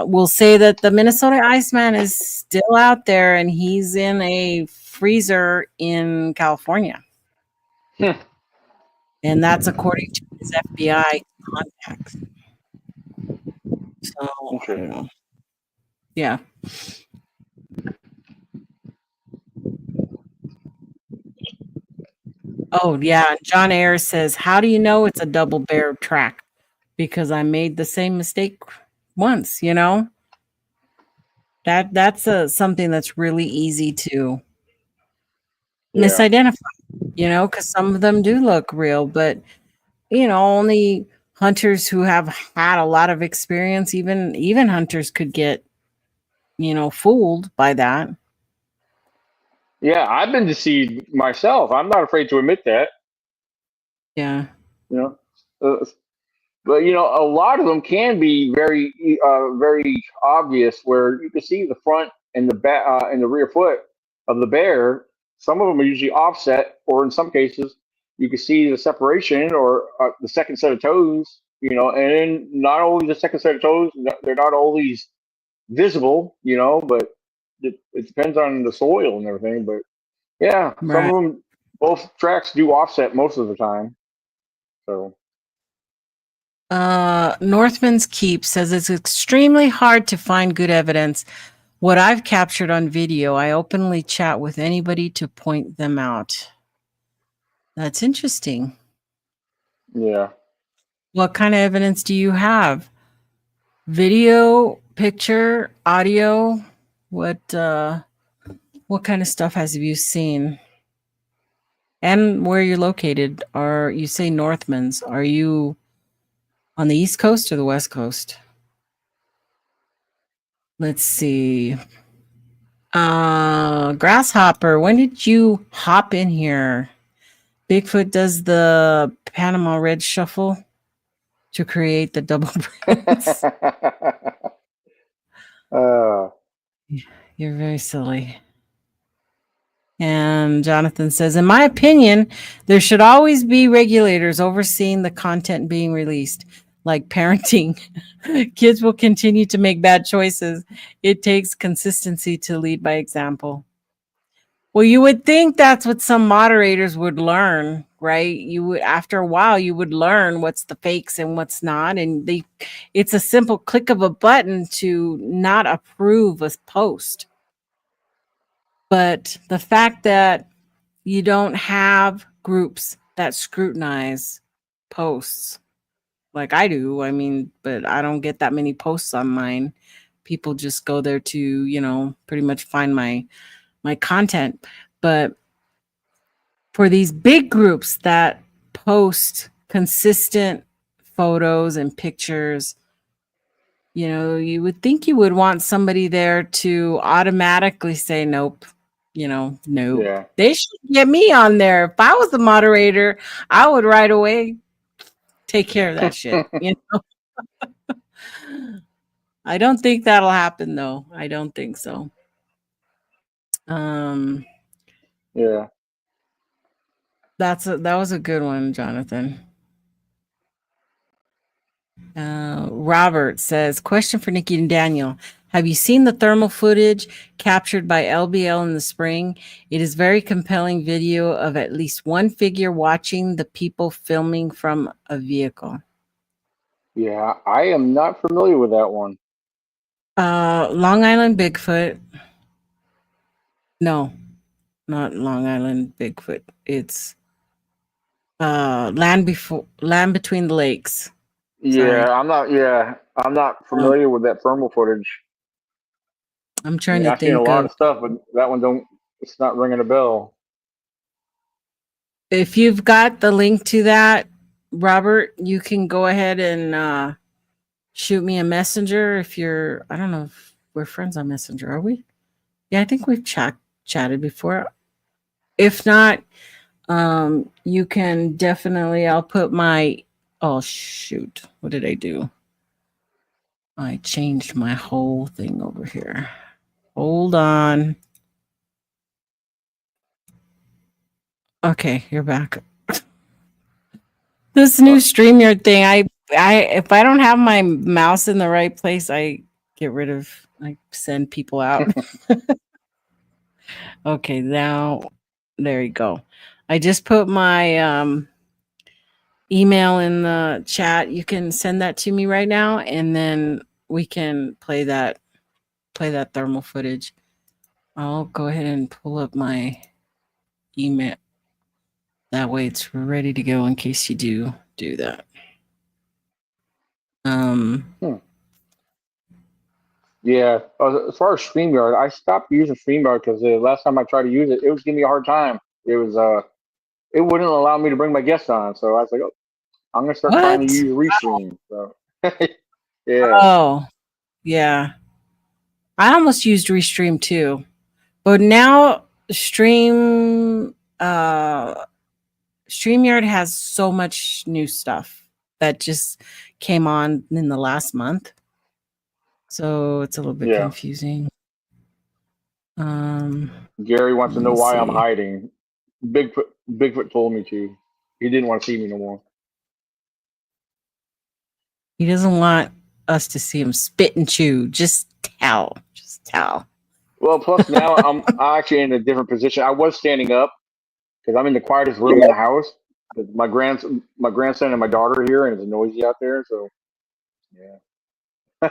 B: will say that the Minnesota Iceman is still out there and he's in a freezer in California.
C: hmm,
B: And that's according to his FBI contacts. So I don't
C: interesting.
B: know. Yeah. Oh yeah. John Ayers says, how do you know it's a double bear track? Because I made the same mistake once. That's something that's really easy to
C: Yeah.
B: misidentify, because some of them do look real, but only hunters who have had a lot of experience, even hunters could get, fooled by that.
C: Yeah, I've been deceived myself. I'm not afraid to admit that.
B: Yeah.
C: You know, uh, but a lot of them can be very obvious, where you can see the front and the back and the rear foot of the bear. Some of them are usually offset, or in some cases, you can see the separation or the second set of toes. And then not only the second set of toes, they're not always visible. But it depends on the soil and everything. But yeah, some
B: Right.
C: of them, both tracks do offset most of the time. So
B: Northman's Keep says it's extremely hard to find good evidence. What I've captured on video, I openly chat with anybody to point them out. That's interesting.
C: yeah.
B: What kind of evidence do you have? Video, picture, audio? What kind of stuff has you seen? And where you're located? Are you say Northman's? Are you on the East Coast or the West Coast? Let's see. Grasshopper, when did you hop in here? Bigfoot does the Panama Red Shuffle to create the double prints.
C: uh,
B: You're very silly. And Jonathan says, in my opinion, there should always be regulators overseeing the content being released, like parenting. Kids will continue to make bad choices. It takes consistency to lead by example. Well, you would think that's what some moderators would learn, right? You would, after a while, you would learn what's the fakes and what's not. And it's a simple click of a button to not approve a post. But the fact that you don't have groups that scrutinize posts like I do, I mean, but I don't get that many posts on mine. People just go there to, pretty much find my content. But for these big groups that post consistent photos and pictures, you would think you would want somebody there to automatically say nope. Nope.
C: Yeah.
B: They should get me on there. If I was the moderator, I would right away take care of that shit. I don't think that'll happen though. I don't think so.
C: Yeah.
B: That was a good one, Jonathan. Robert says, question for Nikki and Daniel. Have you seen the thermal footage captured by LBL in the spring? It is very compelling video of at least one figure watching the people filming from a vehicle.
C: Yeah, I am not familiar with that one.
B: Long Island Bigfoot. No, not Long Island Bigfoot. It's Land Between the Lakes.
C: Yeah, sorry. I'm not familiar with that thermal footage.
B: I'm trying to
C: I've
B: think
C: seen a lot
B: of
C: of stuff, but that one it's not ringing a bell.
B: If you've got the link to that, Robert, you can go ahead and shoot me a messenger I don't know if we're friends on Messenger, are we? Yeah, I think we've chatted before. If not, you can definitely, I'll put oh shoot, what did I do? I changed my whole thing over here. Hold on. Okay, you're back. This new StreamYard thing, I if I don't have my mouse in the right place, I send people out. Okay, now there you go. I just put my email in the chat. You can send that to me right now, and then we can play that thermal footage. I'll go ahead and pull up my email. That way it's ready to go in case you do that.
C: Yeah, as far as StreamYard, I stopped using StreamYard because the last time I tried to use it, it was giving me a hard time. It wouldn't allow me to bring my guests on, so I was like, oh, I'm gonna start trying to use Restream. So, yeah.
B: Oh, yeah. I almost used Restream too, but now StreamYard has so much new stuff that just came on in the last month, so it's a little bit confusing.
C: Gary wants to know why I'm hiding. Bigfoot told me to. He didn't want to see me no more.
B: He doesn't want us to see him spit and chew. Just tell.
C: Well, plus now I'm actually in a different position. I was standing up because I'm in the quietest room in the house. My grandson and my daughter are here, and it's noisy out there. So, yeah.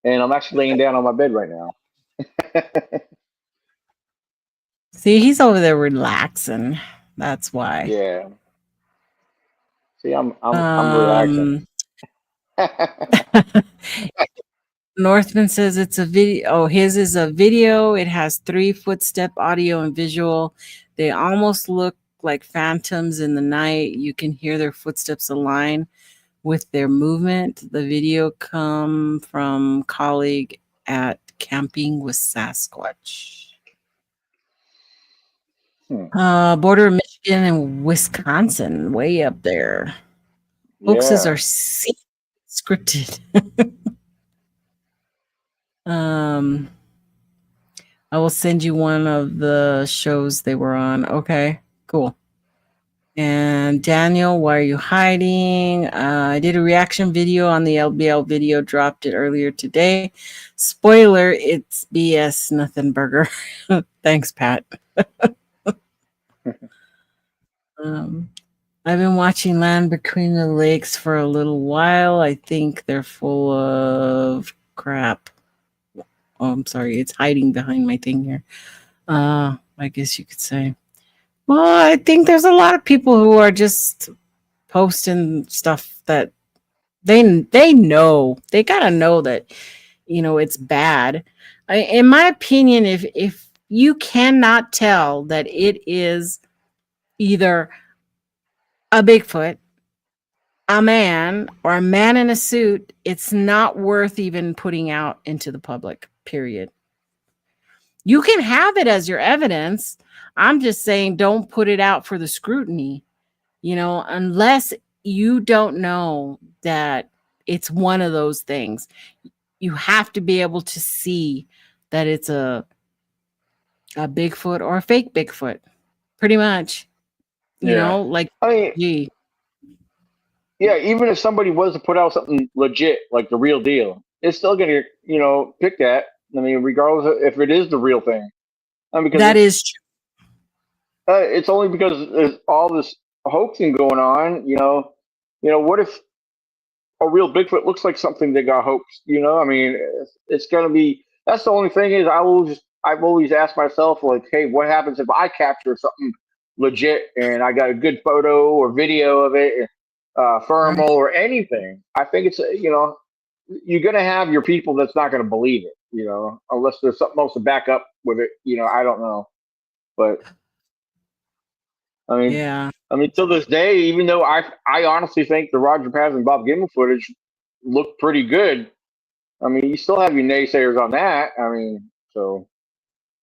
C: And I'm actually laying down on my bed right now.
B: See, he's over there relaxing. That's why.
C: Yeah. See, I'm relaxing.
B: Northman says it's a video. Oh, his is a video. It has 3 footstep audio and visual. They almost look like phantoms in the night. You can hear their footsteps align with their movement. The video come from colleague at Camping with Sasquatch. Border of Michigan and Wisconsin, way up there. Hoaxes are scripted. I will send you one of the shows they were on. Okay, cool. And Daniel, why are you hiding? I did a reaction video on the LBL video, dropped it earlier today. Spoiler, it's BS, nothing burger. Thanks, Pat. um, I've been watching Land Between the Lakes for a little while. I think they're full of crap. Oh, I'm sorry. It's hiding behind my thing here. I guess you could say. Well, I think there's a lot of people who are just posting stuff that they know. They gotta know that it's bad. In my opinion, if you cannot tell that it is either a Bigfoot, a man, or a man in a suit, it's not worth even putting out into the public. Period. You can have it as your evidence. I'm just saying don't put it out for the scrutiny, unless you don't know that it's one of those things. You have to be able to see that it's a Bigfoot or a fake Bigfoot, pretty much.
C: Yeah.
B: Like,
C: I mean,
B: gee,
C: yeah, even if somebody was to put out something legit, like the real deal, it's still gonna, pick that. I mean, regardless of if it is the real thing. I mean, because
B: that is true.
C: it's only because there's all this hoaxing going on. What if a real Bigfoot looks like something that got hoaxed? I mean, it's gonna be. That's the only thing is I've always asked myself like, hey, what happens if I capture something legit and I got a good photo or video of it,
B: Right.
C: thermal or anything? I think it's you're gonna have your people that's not gonna believe it, unless there's something else to back up with it. I don't know, but I mean,
B: Yeah.
C: till this day, even though I honestly think the Roger Paz and Bob Gimel footage looked pretty good. I mean, you still have your naysayers on that. I mean, so,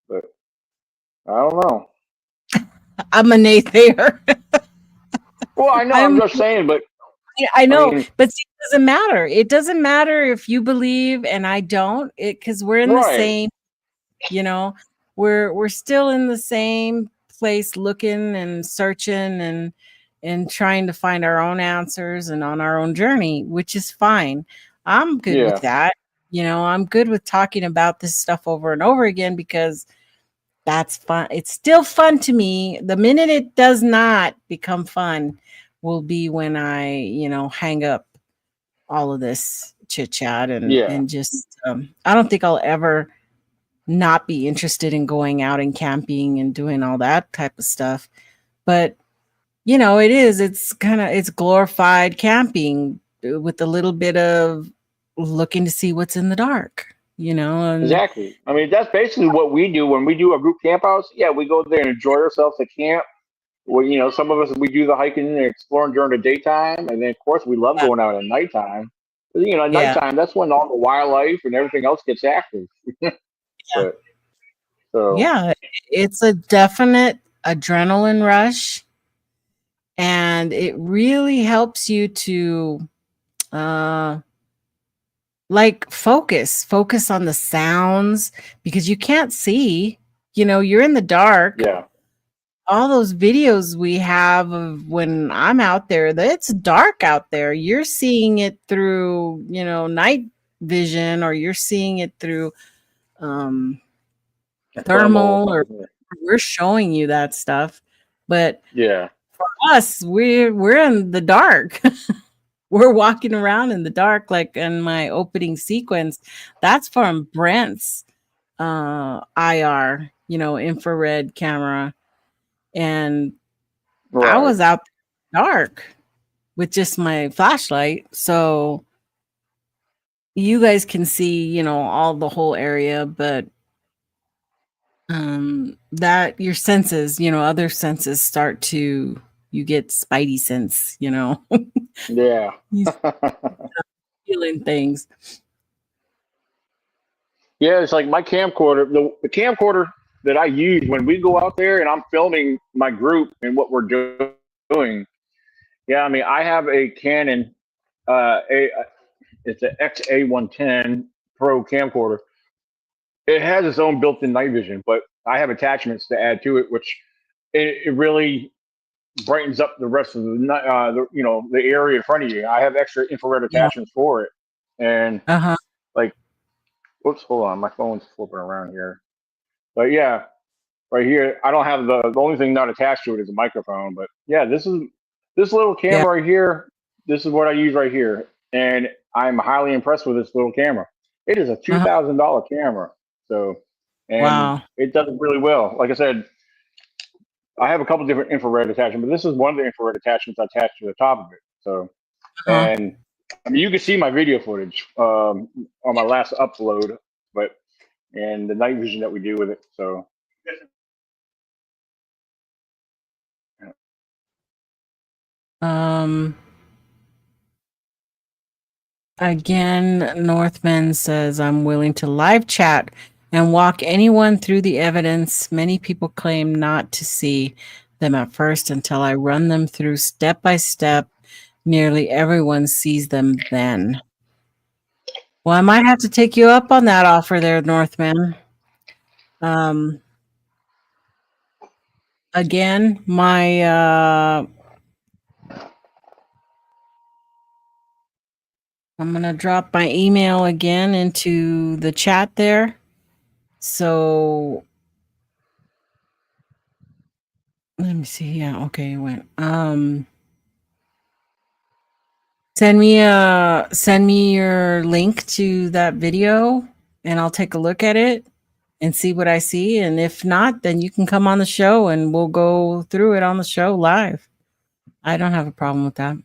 C: but I don't know.
B: I'm a nathayer.
C: Well, I know. I'm
B: I'm
C: just saying, but
B: I
C: I
B: know,
C: mean,
B: but see, it doesn't matter. It doesn't matter if you believe and I don't, because we're in the
C: right?
B: same, you know, we're still in the same place looking and searching and trying to find our own answers and on our own journey, which is fine. I'm good with
C: Yeah,
B: that. I'm good with talking about this stuff over and over again because that's fun. It's still fun to me. The minute it does not become fun will be when I, hang up all of this chit chat and
C: yeah,
B: just I don't think I'll ever not be interested in going out and camping and doing all that type of stuff. But it's glorified camping with a little bit of looking to see what's in the dark, and
C: exactly. I mean, that's basically what we do when we do a group camp house. Yeah, we go there and enjoy ourselves at camp. Well, some of us we do the hiking and exploring during the daytime, and then of course we love going out at nighttime. At
B: yeah,
C: nighttime that's when all the wildlife and everything else gets active.
B: yeah,
C: But so
B: yeah, it's a definite adrenaline rush, and it really helps you to uh like focus on the sounds because you can't see, you're in the dark.
C: yeah,
B: All those videos we have of when I'm out there, it's dark out there. You're seeing it through, night vision, or you're seeing it through um
C: thermal or
B: thermal, or
C: something.
B: we're showing you that stuff. But
C: Yeah,
B: us, we're in the dark. We're walking around in the dark, like in my opening sequence. That's from Brent's IR, infrared camera. And I
C: right.
B: was out dark with just my flashlight. So you guys can see, all the whole area, but that your senses, other senses start to you get spidey sense,
C: Yeah.
B: you feeling things.
C: Yeah, it's like my camcorder, the camcorder that I use when we go out there and I'm filming my group and what we're doing. Yeah, I mean, I have a Canon, it's an XA110 Pro camcorder, It has its own built-in night vision, but I have attachments to add to it, which it really brightens up the rest of the area in front of you. I have extra infrared
B: Yeah.
C: attachments for it, and
B: Uh-huh.
C: like, whoops, hold on, my phone's flipping around here. But yeah, right here, I don't have the only thing not attached to it is a microphone. But yeah, this little
B: Yeah.
C: camera right here. This is what I use right here, and I'm highly impressed with this little camera. It is a
B: Uh-huh.
C: $2,000 camera, so and
B: Wow.
C: it does it really well. Like I said, I have a couple different infrared attachments, but this is one of the infrared attachments attached to the top of it. So,
B: Uh-huh.
C: and I mean, you can see my video footage on my last upload, but and the night vision that we do with it. So,
B: Um, Again, Northman says, I'm willing to live chat and walk anyone through the evidence. Many people claim not to see them at first until I run them through step by step. Nearly everyone sees them then. Well, I might have to take you up on that offer there, Northman. Again, I'm going to drop my email again into the chat there. So let me see. Yeah, okay, it went. Send me your link to that video and I'll take a look at it and see what I see. And if not, then you can come on the show and we'll go through it on the show live. I don't have a problem with that.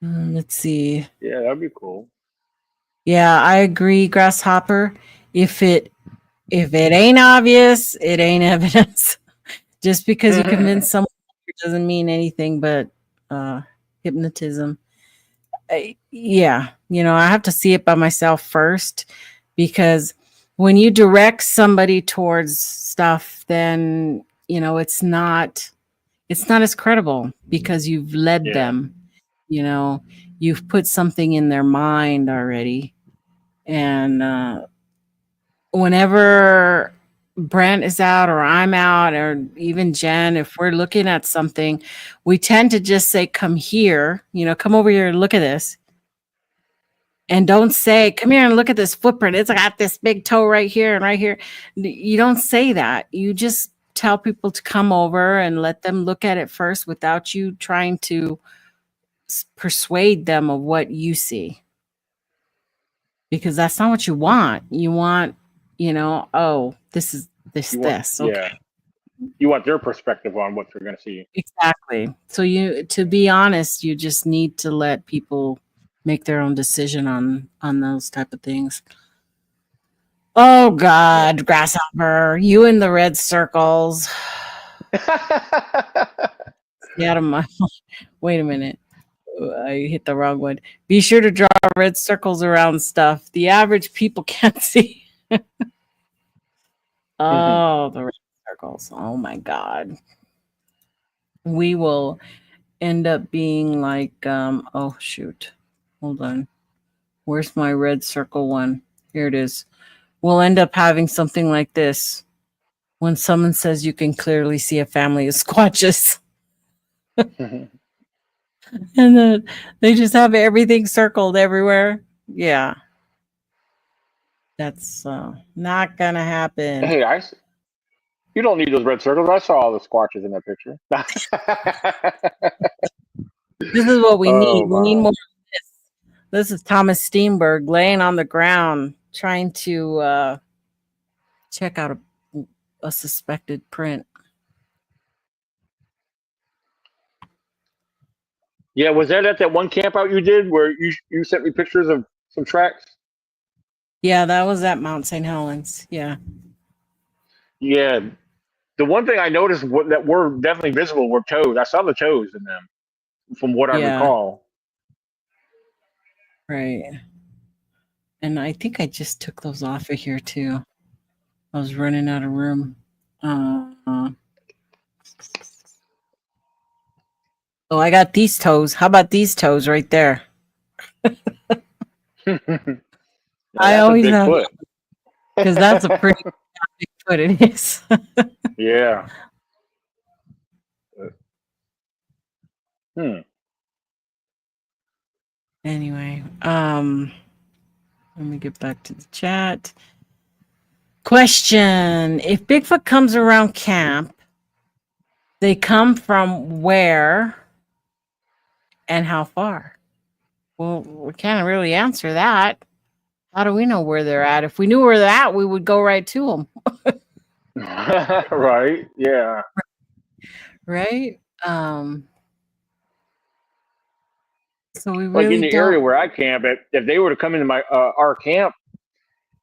B: Let's see.
C: yeah, that'd be cool.
B: Yeah, I agree, Grasshopper. If it ain't obvious, it ain't evidence. Just because you convince someone doesn't mean anything but hypnotism. Yeah, I have to see it by myself first, because when you direct somebody towards stuff, then it's not as credible because you've led
C: Yeah.
B: them. You've put something in their mind already, and whenever Brent is out or I'm out or even Jen, if we're looking at something, we tend to just say, come here, come over here and look at this. And don't say, come here and look at this footprint. It's got this big toe right here and right here. You don't say that. You just tell people to come over and let them look at it first without you trying to persuade them of what you see. Because that's not what you want. You want, oh, this is this. Okay.
C: Yeah. You want their perspective on what they're going to see.
B: Exactly. So to be honest, you just need to let people make their own decision on those type of things. Oh God, Grasshopper, you in the red circles. Get out of my. Wait a minute. I hit the wrong one. Be sure to draw red circles around stuff. The average people can't see. Oh, the red circles. Oh my God. We will end up being like, oh shoot. Hold on. Where's my red circle one? Here it is. We'll end up having something like this when someone says you can clearly see a family of squatches. And then they just have everything circled everywhere. Yeah. That's not going to happen.
C: Hey, you don't need those red circles. I saw all the squatches in that picture.
B: This is what we need. We need
C: wow.
B: more of this. This is Thomas Steenberg laying on the ground trying to check out a suspected print.
C: Yeah, was that one camp out you did where you sent me pictures of some tracks?
B: Yeah, that was at Mount St. Helens. Yeah.
C: Yeah. The one thing I noticed that were definitely visible were toes. I saw the toes in them, from what I recall.
B: Right. And I think I just took those off of here too. I was running out of room. Oh, I got these toes. How about these toes right there?
C: Yeah,
B: I always have. because that's a pretty Bigfoot it is.
C: Yeah.
B: Anyway, let me get back to the chat. Question: if Bigfoot comes around camp, they come from where and how far? Well, we can't really answer that. How do we know where they're at? If we knew where they're at, we would go right to them.
C: Right. Yeah.
B: Right? So we
C: Like in
B: really
C: the area
B: don't.
C: where I camp, if they were to come into my our camp,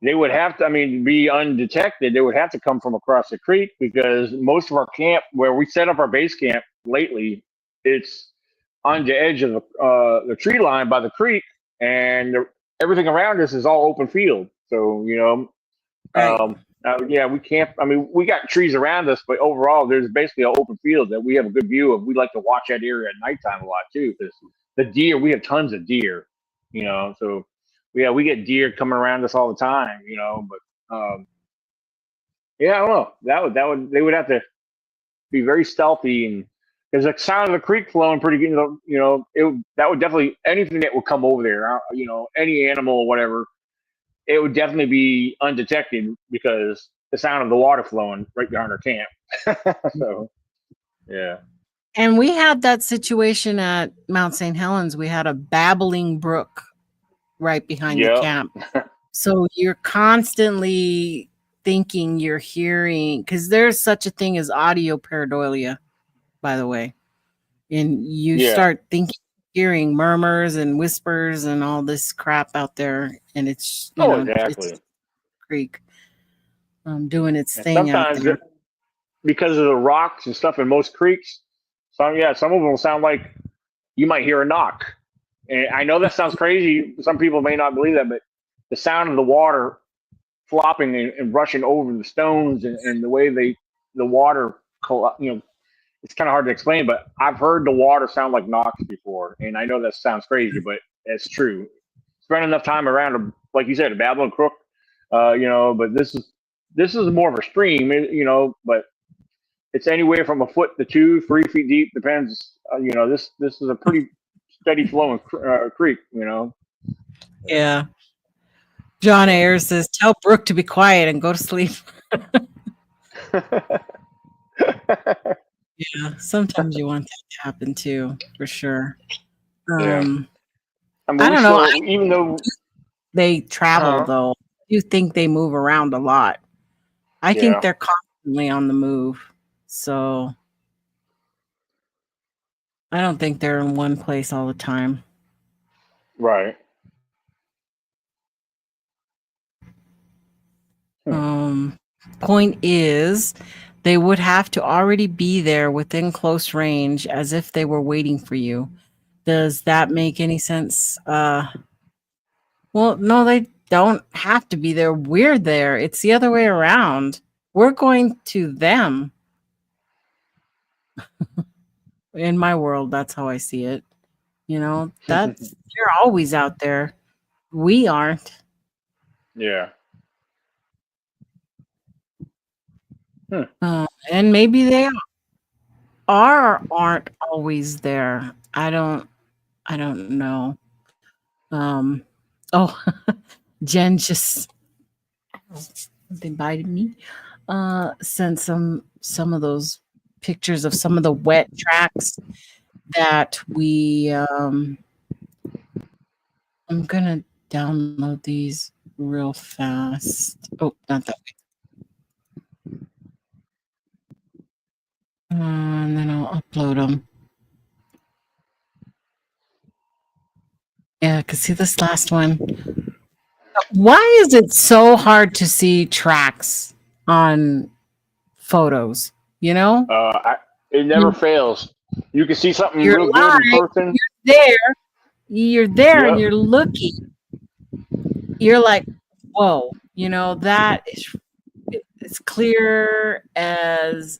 C: they would have to. I mean, be undetected. They would have to come from across the creek because most of our camp, where we set up our base camp lately, it's on the edge of the tree line by the creek, and everything around us is all open field. So
B: Right.
C: yeah, we can't. I mean, we got trees around us, but overall, there's basically an open field that we have a good view of. We like to watch that area at nighttime a lot too, because the deer. We have tons of deer, So yeah, we get deer coming around us all the time, But yeah, I don't know. That would they would have to be very stealthy and because the sound of the creek flowing pretty good, that would definitely anything that would come over there, any animal or whatever it would definitely be undetected because the sound of the water flowing right behind our camp. So, yeah.
B: And we had that situation at Mount St. Helens. We had a babbling brook right behind the
C: Yep.
B: camp. So you're constantly thinking you're hearing, because there's such a thing as audio pareidolia, by the way. And you
C: Yeah.
B: start thinking, hearing murmurs and whispers and all this crap out there. And it's,
C: Exactly.
B: it's creek doing its
C: And
B: thing out
C: sometimes
B: there.
C: because of the rocks and stuff in most creeks, some of them will sound like you might hear a knock. And I know that sounds crazy. Some people may not believe that, but the sound of the water flopping and rushing over the stones and the way the water, it's kind of hard to explain, but I've heard the water sound like knocks before. And I know that sounds crazy, but it's true. Spend enough time around, like you said, a babbling crook, but this is more of a stream, but it's anywhere from a foot to 2, 3 feet deep. Depends. This is a pretty steady flowing creek.
B: Yeah. John Ayers says, tell Brooke to be quiet and go to sleep. Yeah, sometimes you want that to happen too, for sure.
C: Yeah.
B: I don't know.
C: Even though
B: they travel, though, you think they move around a lot. I think they're constantly on the move. So I don't think they're in one place all the time.
C: Right.
B: Point is, they would have to already be there within close range as if they were waiting for you. Does that make any sense? Well, no, they don't have to be there. We're there. It's the other way around. We're going to them. In my world, that's how I see it. That's they're always out there. We aren't.
C: Yeah.
B: And maybe they are or aren't always there. I don't know. Oh, Jen just invited me. Sent some of those pictures of some of the wet tracks that we I'm gonna download these real fast. Oh, not that way. And then I'll upload them. Yeah, because see this last one. Why is it so hard to see tracks on photos?
C: It never fails. You can see something
B: You're
C: real
B: live,
C: good in person.
B: you're there, and
C: Yep.
B: you're looking. You're like, whoa, that is it's clear as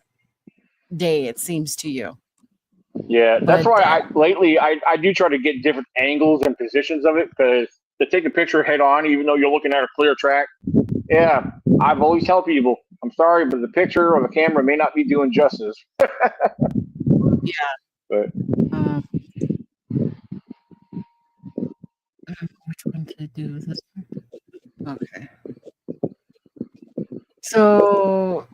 B: day, it seems to you.
C: Yeah, that's
B: But
C: why I do try to get different angles and positions of it because to take a picture head on, even though you're looking at a clear track, Yeah, I've always tell people, I'm sorry, but the picture or the camera may not be doing justice.
B: Yeah.
C: But
B: Um, which one to do? This one? Okay. So,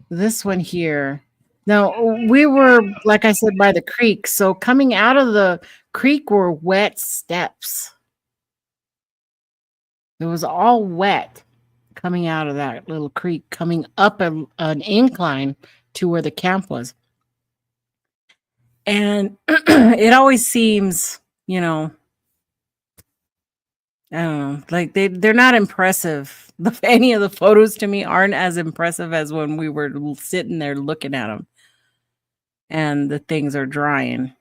B: this one here. Now, we were, like I said, by the creek. So, coming out of the creek were wet steps. It was all wet coming out of that little creek, coming up an incline to where the camp was. And it always seems, you know, I don't know, like they're not impressive. Any of the photos to me aren't as impressive as when we were sitting there looking at them and the things are drying.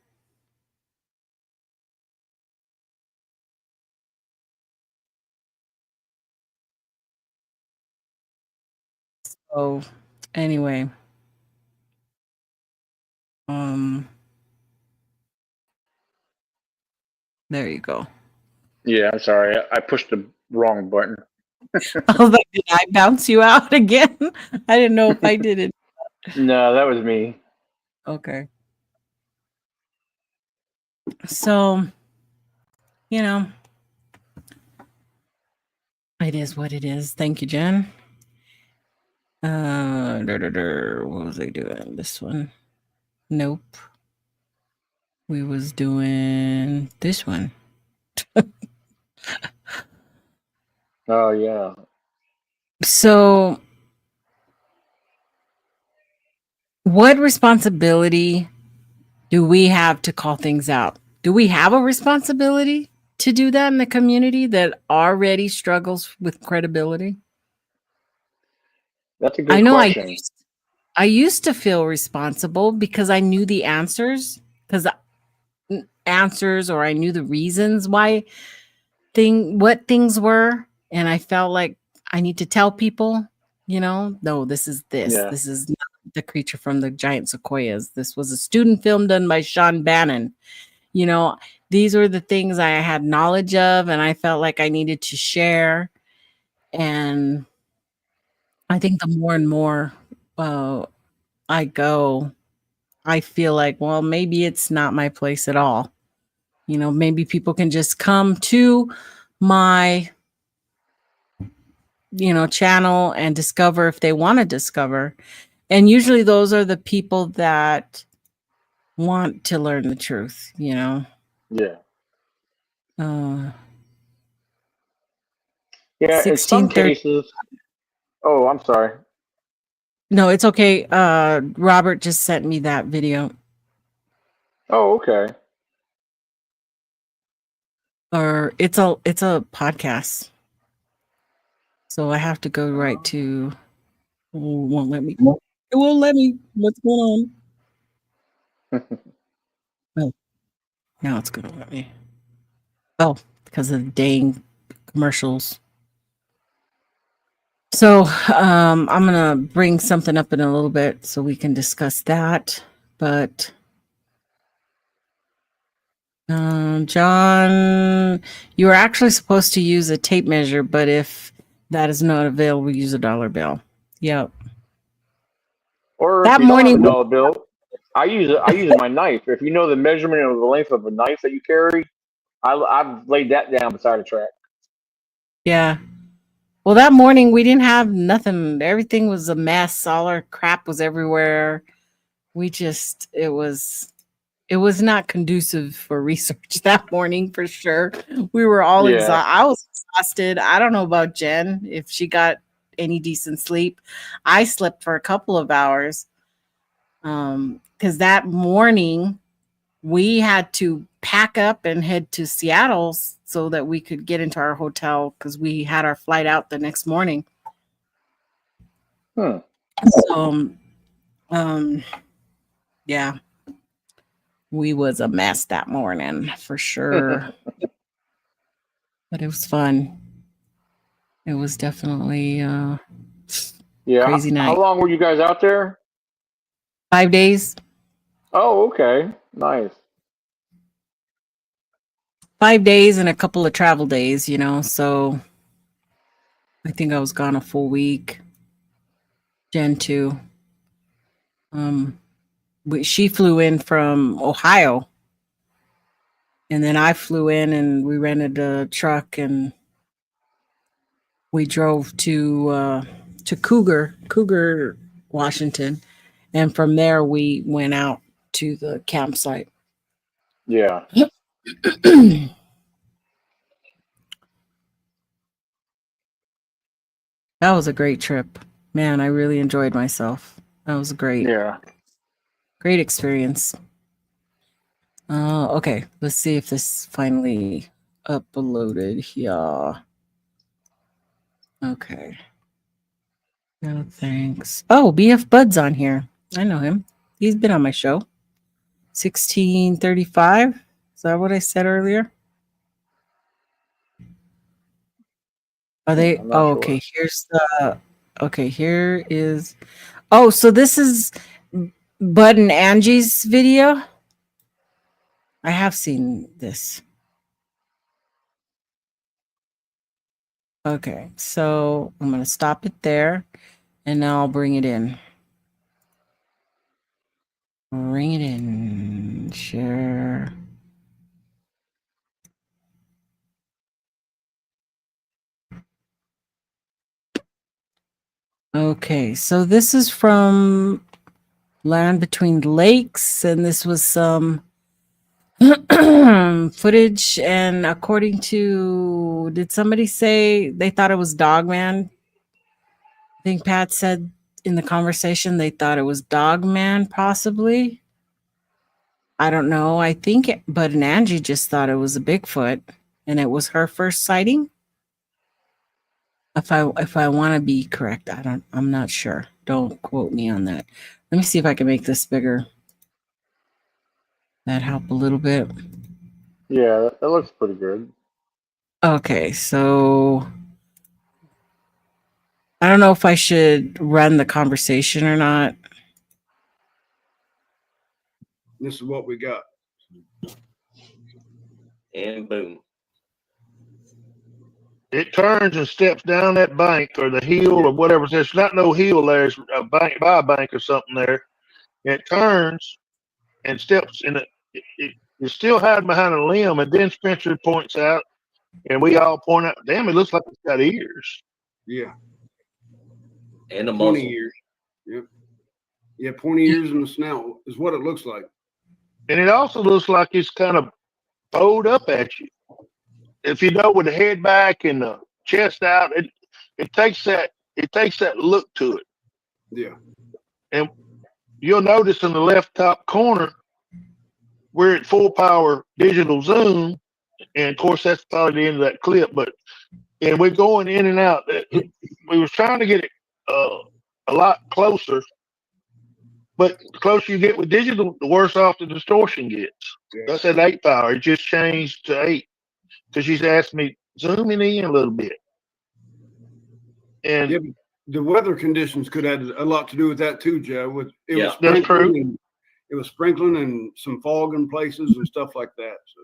B: So anyway, um, there you go.
C: yeah, I'm sorry, I pushed the wrong button.
B: I was like, did I bounce you out again? I didn't know if I did it.
C: No, that was me.
B: Okay. So, you know, it is what it is. Thank you, Jen. What was I doing? This one? Nope. We was doing this one.
C: Oh yeah.
B: So, what responsibility do we have to call things out? Do we have a responsibility to do that in the community that already struggles with credibility?
C: That's a
B: I
C: good
B: know
C: question.
B: I used to feel responsible because I knew the answers, because answers or I knew the reasons why what things were, and I felt like I need to tell people, no, this is this.
C: Yeah.
B: This is not the creature from the giant sequoias. This was a student film done by Sean Bannon. You know, these were the things I had knowledge of and I felt like I needed to share. And I think the more and more I go, I feel like, well, maybe it's not my place at all. Maybe people can just come to my channel and discover if they want to discover. And usually those are the people that want to learn the truth.
C: Yeah.
B: Uh,
C: Yeah, in some
B: 1630.
C: cases. Oh, I'm sorry.
B: No, it's okay. Robert just sent me that video,
C: Oh, okay.
B: or it's a podcast. So I have to go right to. Oh, it won't let me. It won't let me. What's going on? Oh, now it's gonna let me. Oh, because of the dang commercials. So I'm gonna bring something up in a little bit so we can discuss that. But John, you were actually supposed to use a tape measure, but if that is not available, use a dollar bill. Yep.
C: Or if
B: That
C: you don't have a
B: morning,
C: dollar bill, I use my knife. If you know the measurement of the length of a knife that you carry, I've laid that down beside the track.
B: yeah. Well, that morning we didn't have nothing. Everything was a mess. All our crap was everywhere. It was not conducive for research that morning for sure. We were all
C: Yeah.
B: exhausted. I was exhausted. I don't know about Jen if she got any decent sleep. I slept for a couple of hours. Because that morning we had to pack up and head to Seattle so that we could get into our hotel because we had our flight out the next morning.
C: Hmm.
B: So, yeah, we was a mess that morning for sure, but it was fun. It was definitely
C: Yeah.
B: crazy
C: How
B: night.
C: long were you guys out there?
B: 5 days.
C: Oh, okay. Nice.
B: 5 days and a couple of travel days, so I think I was gone a full week. Jen too. She flew in from Ohio, and then I flew in and we rented a truck and we drove to Cougar, Washington, and from there we went out to the campsite.
C: Yeah.
B: That was a great trip. Man, I really enjoyed myself. That was a great experience. Okay, let's see if this finally uploaded here. Okay. No thanks. Oh, BF Bud's on here. I know him. He's been on my show. 1635. Is that what I said earlier? Are they?
C: I'm not
B: Oh,
C: sure.
B: okay. Here's the. Okay, here is. Oh, so this is Bud and Angie's video. I have seen this. Okay, so I'm going to stop it there and now I'll bring it in. Bring it in. Share. Okay, so this is from Land Between Lakes, and this was some footage. And according to, did somebody say they thought it was Dogman? I think Pat said in the conversation they thought it was Dogman, possibly. I don't know. I think Bud and Angie just thought it was a Bigfoot, and it was her first sighting. If I want to be correct, I'm not sure. Don't quote me on that. Let me see if I can make this bigger. That help a little bit.
C: Yeah, that looks pretty good.
B: Okay, so I don't know if I should run the conversation or not.
D: This is what we got.
E: And boom.
F: It turns and steps down that bank or the hill or whatever. There's not no hill there. There's a bank by a bank or something there. And it turns and steps in it's still hiding behind a limb. And then Spencer points out, and we all point out, damn, it looks like it's got ears.
D: Yeah.
E: And a
D: 20
E: muzzle.
D: years. Yep. Yeah, 20 years in the snout is what it looks like.
F: And it also looks like it's kind of bowed up at you. If you know, with the head back and the chest out, it takes that look to it.
D: Yeah.
F: And you'll notice in the left top corner, we're at full power digital zoom, and of course that's probably the end of that clip. And we're going in and out. We was trying to get it a lot closer, but the closer you get with digital, the worse off the distortion gets.
D: Yeah.
F: That's at 8 power. It just changed to 8 because she's asked me zooming in a little bit. And
D: Yeah, the weather conditions could have a lot to do with that too, Joe.
F: that's true.
D: It was sprinkling and some fog in places and stuff like that. So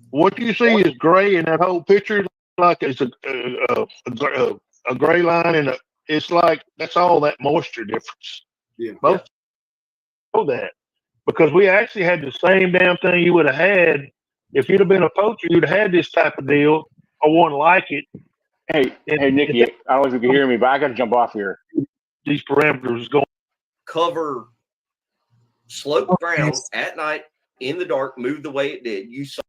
F: what you see is gray in that whole picture, like it's a gray line, and it's like that's all that moisture difference.
D: yeah,
F: Both know that because we actually had the same damn thing you would have had if you'd have been a poacher. You'd have had this type of deal or one like it.
C: Hey, Nikki, I don't know if you can hear me, but I got to jump off here.
F: These parameters going.
E: Cover slope ground at night in the dark, move the way it did. You saw.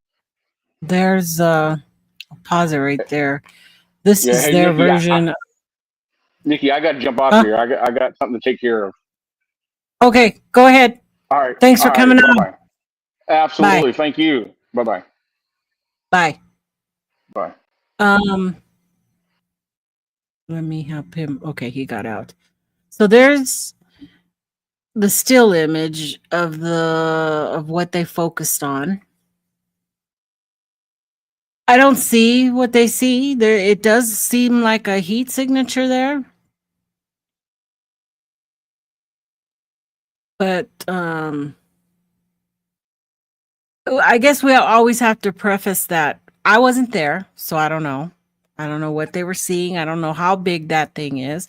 B: There's I'll pause it right there. This is
C: hey,
B: their
C: Nikki,
B: version.
C: Nikki, I got to jump off here. I got something to take care of.
B: Okay, go ahead.
C: All right.
B: Thanks for coming on.
C: Bye-bye. Absolutely.
B: Bye.
C: Thank you. Bye-bye.
B: Bye.
C: Bye.
B: Let me help him. Okay, he got out. So there's the still image of what they focused on. I don't see what they see. There it does seem like a heat signature there. But I guess we always have to preface that I wasn't there, so I don't know. I don't know what they were seeing. I don't know how big that thing is.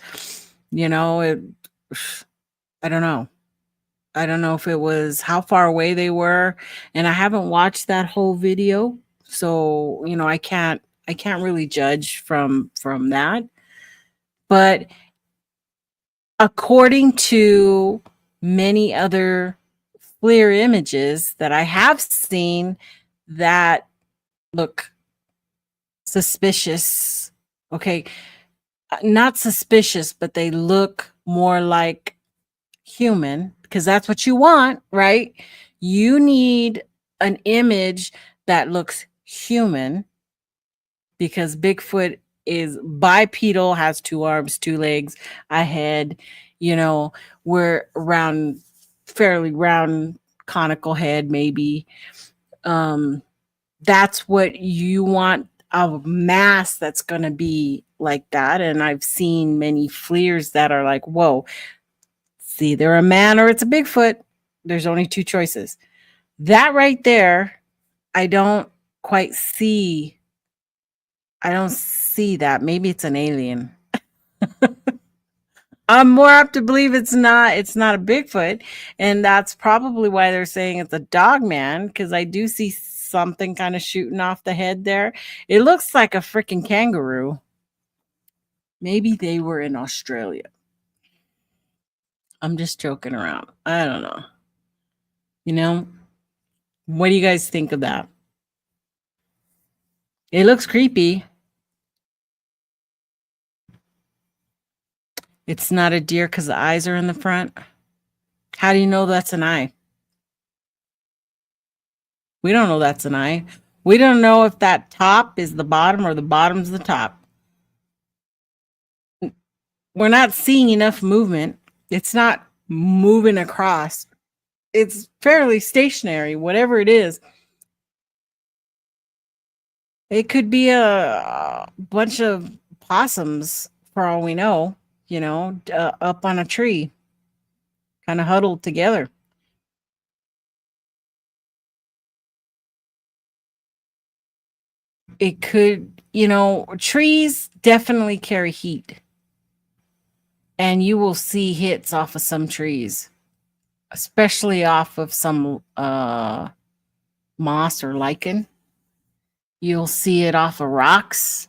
B: You know, I don't know. I don't know if it was how far away they were, and I haven't watched that whole video, so you know, I can't really judge from that. But according to many other FLIR images that I have seen that look suspicious. Okay, not suspicious, but they look more like human because that's what you want, right? You need an image that looks human because Bigfoot is bipedal, has two arms, two legs, a head, you know, we're round, fairly round, conical head, maybe. That's what you want, a mass that's going to be like that. And I've seen many FLIRs that are like, whoa, it's either a man or it's a Bigfoot. There's only two choices. That right there, I don't quite see. I don't see that. Maybe it's an alien. I'm more apt to believe it's not a Bigfoot, and that's probably why they're saying it's a dog man, because I do see something kind of shooting off the head there. It looks like a freaking kangaroo. Maybe they were in Australia. I'm just joking around. I don't know. You know, what do you guys think of that? It looks creepy. It's not a deer because the eyes are in the front. How do you know that's an eye? We don't know that's an eye. We don't know if that top is the bottom or the bottom's the top. We're not seeing enough movement. It's not moving across. It's fairly stationary, whatever it is. It could be a bunch of possums for all we know, you know, up on a tree, kind of huddled together. It could, you know, trees definitely carry heat. And you will see hits off of some trees, especially off of some moss or lichen. You'll see it off of rocks.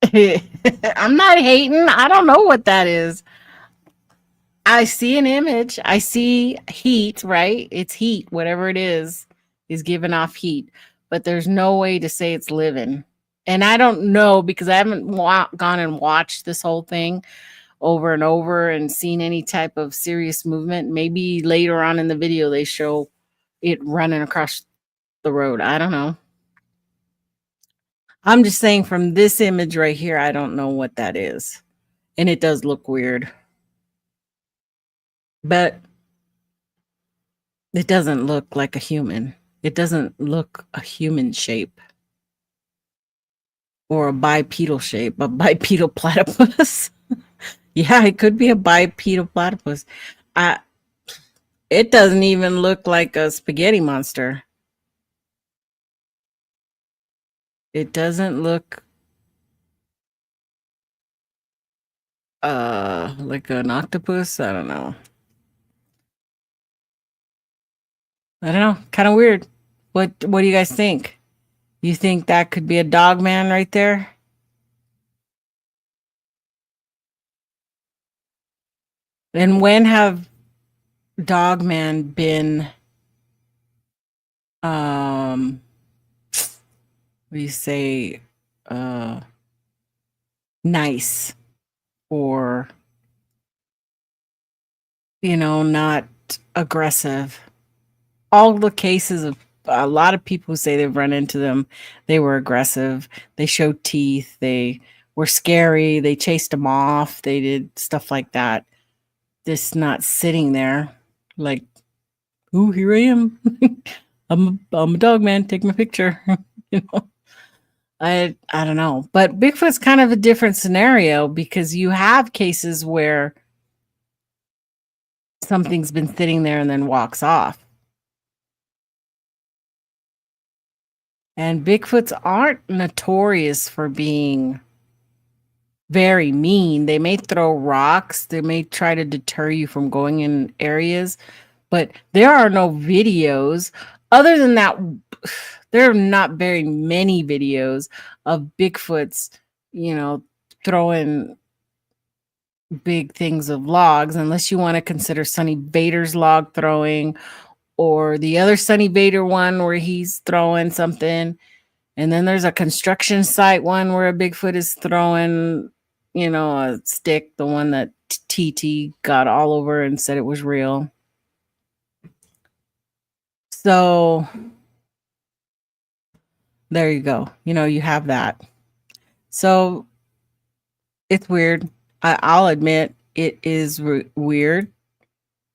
B: I'm not hating. I don't know what that is. I see an image. I see heat, right? It's heat, whatever it is giving off heat. But there's no way to say it's living. And I don't know because I haven't gone and watched this whole thing over and over and seen any type of serious movement. Maybe later on in the video they show it running across the road. I don't know. I'm just saying from this image right here, I don't know what that is. And it does look weird. But it doesn't look like a human. It doesn't look a human shape. Or a bipedal shape, a bipedal platypus. Yeah, it could be a bipedal platypus. It doesn't even look like a spaghetti monster. It doesn't look like an octopus. I don't know. Kind of weird. What do you guys think? You think that could be a dog man right there? And when have dog man been what do you say nice or you know not aggressive? All the cases of a lot of people who say they've run into them, they were aggressive, they showed teeth, they were scary, they chased them off, they did stuff like that. Just not sitting there like, "Ooh, here I am. I'm a dog man, take my picture." You know, I don't know, but Bigfoot's kind of a different scenario because you have cases where something's been sitting there and then walks off. And Bigfoots aren't notorious for being very mean. They may throw rocks, they may try to deter you from going in areas, but there are no videos. Other than that, there are not very many videos of Bigfoots, throwing big things of logs, unless you want to consider Sonny Vader's log throwing, or the other Sonny Vader one where he's throwing something. And then there's a construction site one where a Bigfoot is throwing, a stick, the one that TT got all over and said it was real. So there you go. You have that. So it's weird. I'll admit it is weird.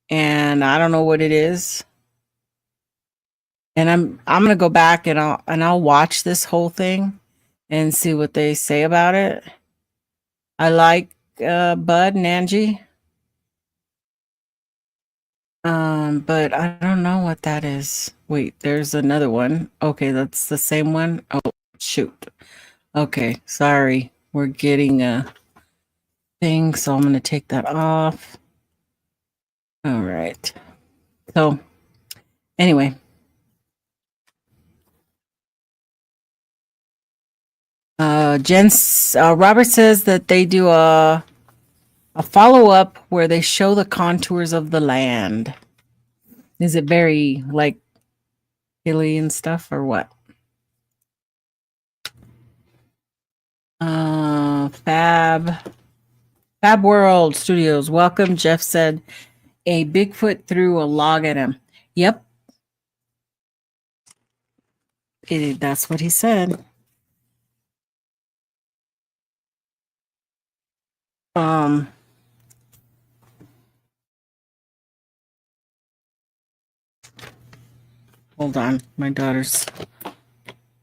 B: And I don't know what it is. And I'm going to go back and I'll watch this whole thing and see what they say about it. I like Bud and Angie. But I don't know what that is. Wait, there's another one. Okay, that's the same one. Oh, shoot. Okay, sorry. We're getting a thing, so I'm going to take that off. All right. So, anyway. Robert says that they do a follow-up where they show the contours of the land. Is it very hilly and stuff or what? Fab World Studios, welcome. Jeff said a Bigfoot threw a log at him. Yep. That's what he said. Hold on. My daughter's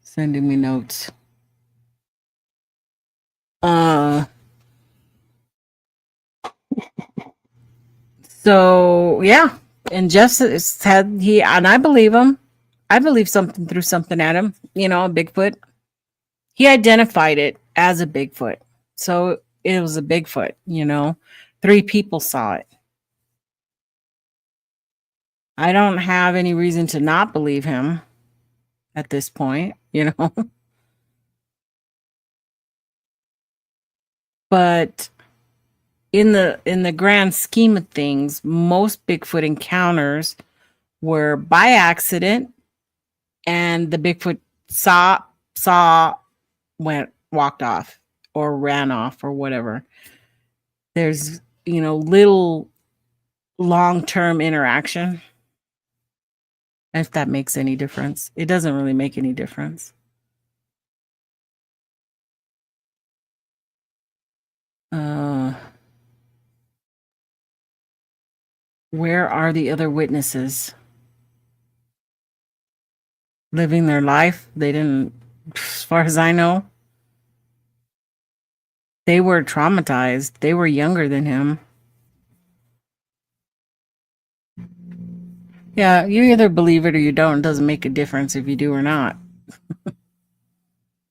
B: sending me notes. So yeah. And Jeff said and I believe him. I believe something threw something at him, a Bigfoot. He identified it as a Bigfoot. So it was a Bigfoot, 3 people saw it. I don't have any reason to not believe him at this point, But in the grand scheme of things, most Bigfoot encounters were by accident, and the Bigfoot walked off or ran off or whatever. There's, little long-term interaction. If that makes any difference. It doesn't really make any difference. Where are the other witnesses? Living their life? They didn't, as far as I know. They were traumatized. They were younger than him. Yeah, you either believe it or you don't. It doesn't make a difference if you do or not.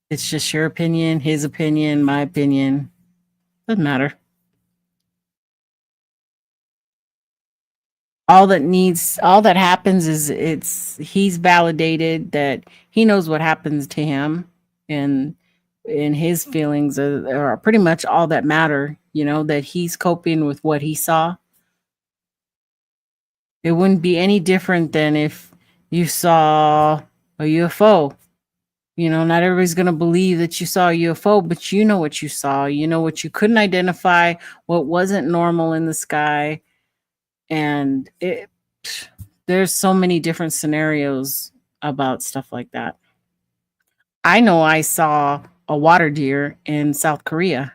B: It's just your opinion, his opinion, my opinion. Doesn't matter. All that happens is he's validated that he knows what happens to him, and his feelings are pretty much all that matter, that he's coping with what he saw. It wouldn't be any different than if you saw a UFO. Not everybody's going to believe that you saw a UFO, but you know what you saw. You know what you couldn't identify, what wasn't normal in the sky. And there's so many different scenarios about stuff like that. I know I saw a water deer in South Korea.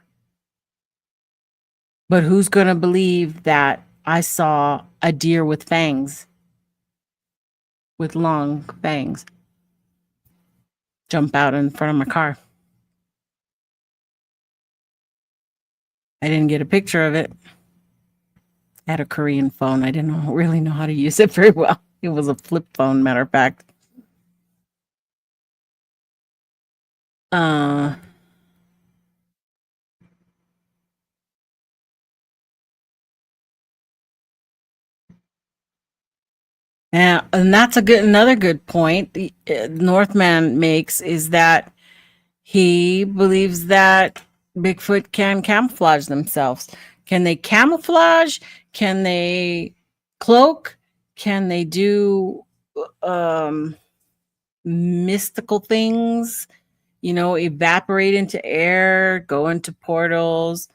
B: But who's going to believe that I saw a deer with fangs, with long fangs, jump out in front of my car? I didn't get a picture of it. I had a Korean phone. I didn't really know how to use it very well. It was a flip phone, matter of fact. Uh, yeah, and that's another good point the Northman makes is that he believes that Bigfoot can camouflage themselves. Can they camouflage? Can they cloak? Can they do um, mystical things? You know, evaporate into air, go into portals,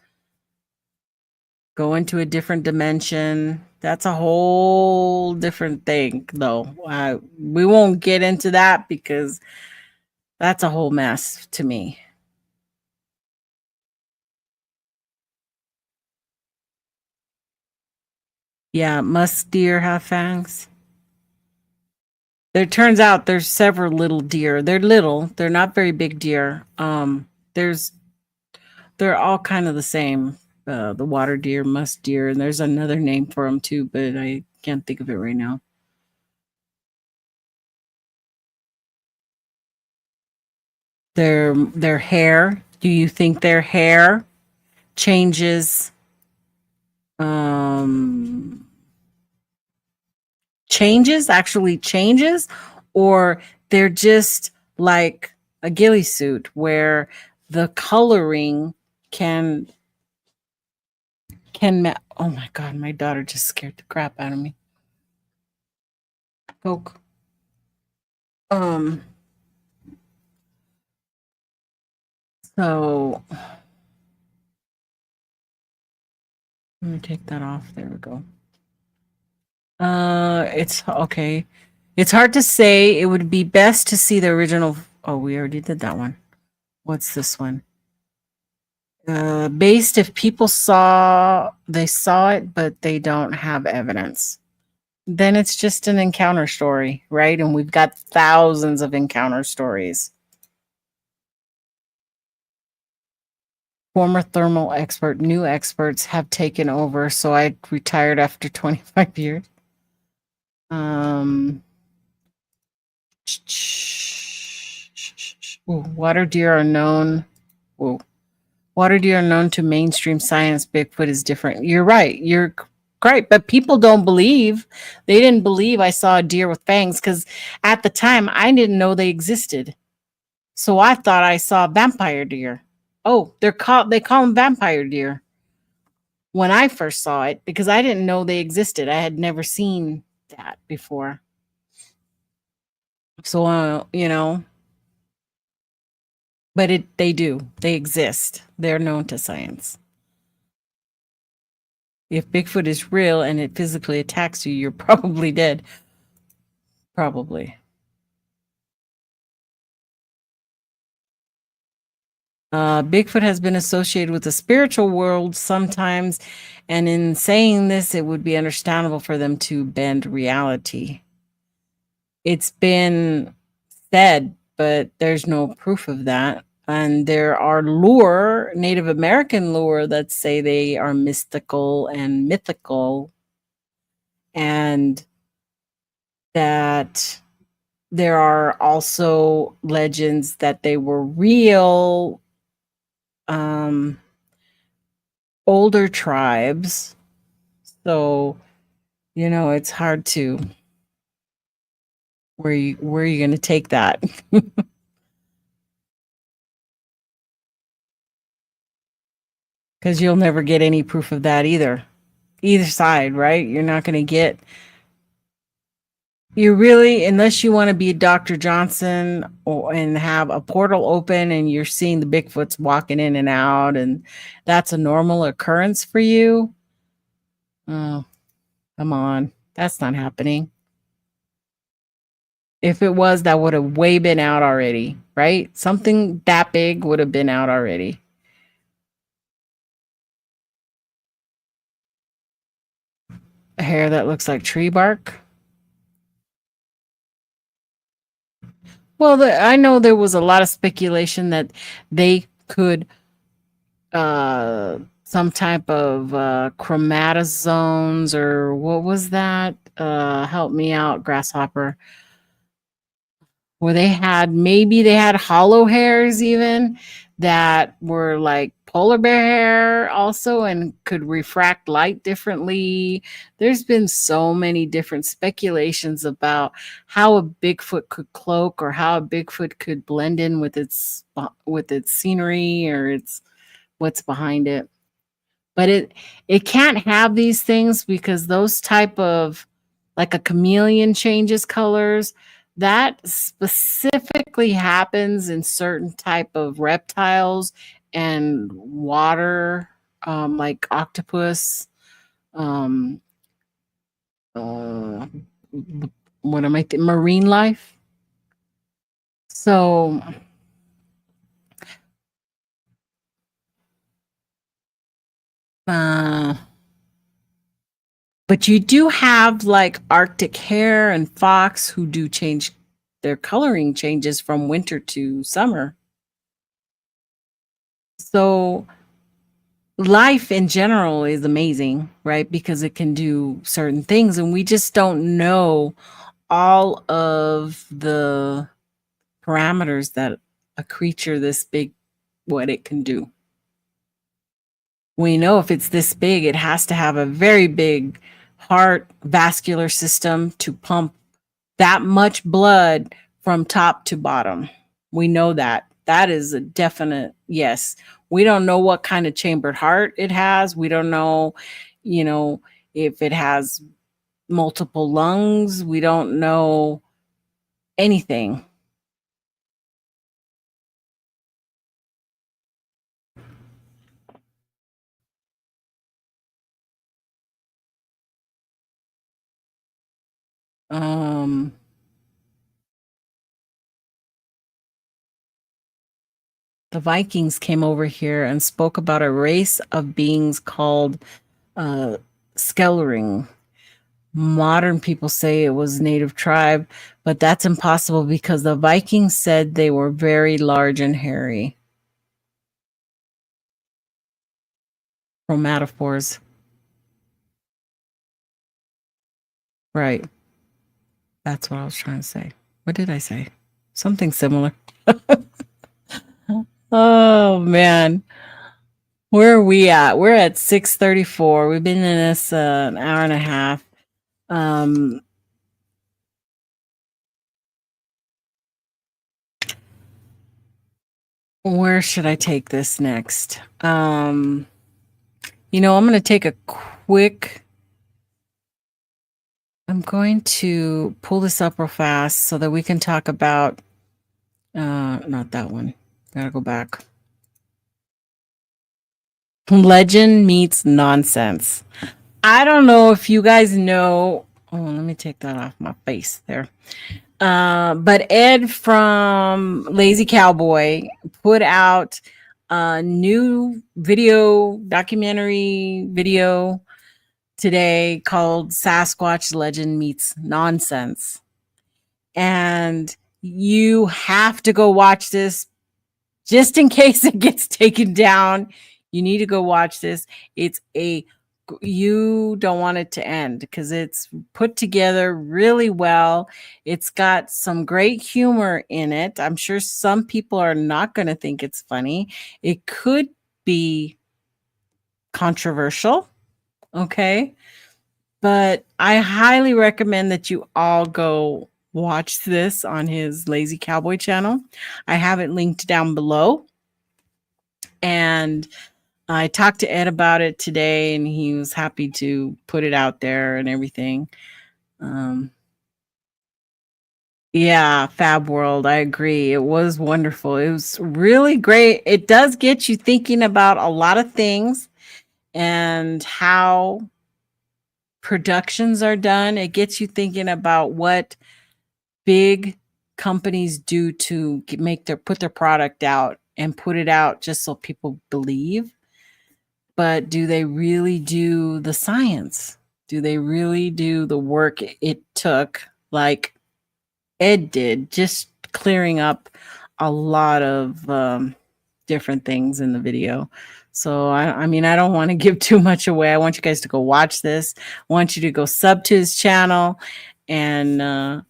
B: go into a different dimension. That's a whole different thing, though. We won't get into that because that's a whole mess to me. Yeah, must deer have fangs? There turns out there's several little deer. They're little. They're not very big deer. There's they're all kind of the same. The water deer, musk deer, and there's another name for them too, but I can't think of it right now. Their hair. Do you think their hair changes? Um, changes, or they're just like a ghillie suit where the coloring can oh my god, my daughter just scared the crap out of me. Coke. Um so let me take that off. There we go. It's okay. It's hard to say. It would be best to see the original. Oh, we already did that one. What's this one? Based if people saw it, but they don't have evidence. Then it's just an encounter story, right? And we've got thousands of encounter stories. Former thermal expert, new experts have taken over. So I retired after 25 years. Water deer are known. Whoa. Water deer are known to mainstream science. Bigfoot is different. You're right. You're right. But people don't believe. They didn't believe I saw a deer with fangs because at the time I didn't know they existed. So I thought I saw vampire deer. Oh, they call them vampire deer. When I first saw it, because I didn't know they existed. I had never seen that before. So but they do. They exist. They're known to science. If Bigfoot is real and it physically attacks you, you're probably dead. Probably. Bigfoot has been associated with the spiritual world sometimes, and in saying this, it would be understandable for them to bend reality. It's been said, but there's no proof of that. And there are Native American lore that say they are mystical and mythical, and that there are also legends that they were real older tribes. So, it's hard to where you going to take that? Because you'll never get any proof of that either side, right? You're not going to get you really, unless you want to be Dr. Johnson and have a portal open and you're seeing the Bigfoots walking in and out, and that's a normal occurrence for you. Oh, come on. That's not happening. If it was, that would have way been out already, right? Something that big would have been out already. A hair that looks like tree bark. Well, I know there was a lot of speculation that they could some type of chromatozones, or what was that? Help me out, Grasshopper. Where maybe they had hollow hairs even that were like polar bear hair also and could refract light differently. There's been so many different speculations about how a Bigfoot could cloak or how a Bigfoot could blend in with its scenery or its what's behind it. But it can't have these things because those type of, like a chameleon changes colors, that specifically happens in certain type of reptiles and water, like octopus, um uh, what am I marine life. So uh but you do have like Arctic hare and fox who do change, their coloring changes from winter to summer. So life in general is amazing, right? Because it can do certain things and we just don't know all of the parameters that a creature this big, what it can do. We know if it's this big, it has to have a very big heart vascular system to pump that much blood from top to bottom. We know that. That is a definite yes. We don't know what kind of chambered heart it has. We don't know, if it has multiple lungs. We don't know anything. Um, the Vikings came over here and spoke about a race of beings called Skellering. Modern people say it was native tribe, but that's impossible because the Vikings said they were very large and hairy. Chromatophores. Right. That's what I was trying to say. What did I say? Something similar. Oh man. Where are we at? We're at 6:34. We've been in this an hour and a half. Where should I take this next? I'm going to take a quick. I'm going to pull this up real fast so that we can talk about. Not that one. Gotta go back. Legend meets nonsense. I don't know if you guys know. Oh, let me take that off my face there. But Ed from Lazy Cowboy put out a new documentary video today called Sasquatch Legend Meets Nonsense. And you have to go watch this just in case it gets taken down. You need to go watch this. You don't want it to end because it's put together really well. It's got some great humor in it. I'm sure some people are not going to think it's funny. It could be controversial. Okay. But I highly recommend that you all go watch this on his Lazy Cowboy channel. I have it linked down below. And I talked to Ed about it today, and he was happy to put it out there and everything. Yeah, Fab World. I agree. It was wonderful. It was really great. It does get you thinking about a lot of things and how productions are done. It gets you thinking about what big companies do to put their product out and put it out just so people believe. But do they really do the science? Do they really do the work it took, like Ed did, just clearing up a lot of different things in the video? So I mean, I don't want to give too much away. I want you guys to go watch this. I want you to go sub to his channel, and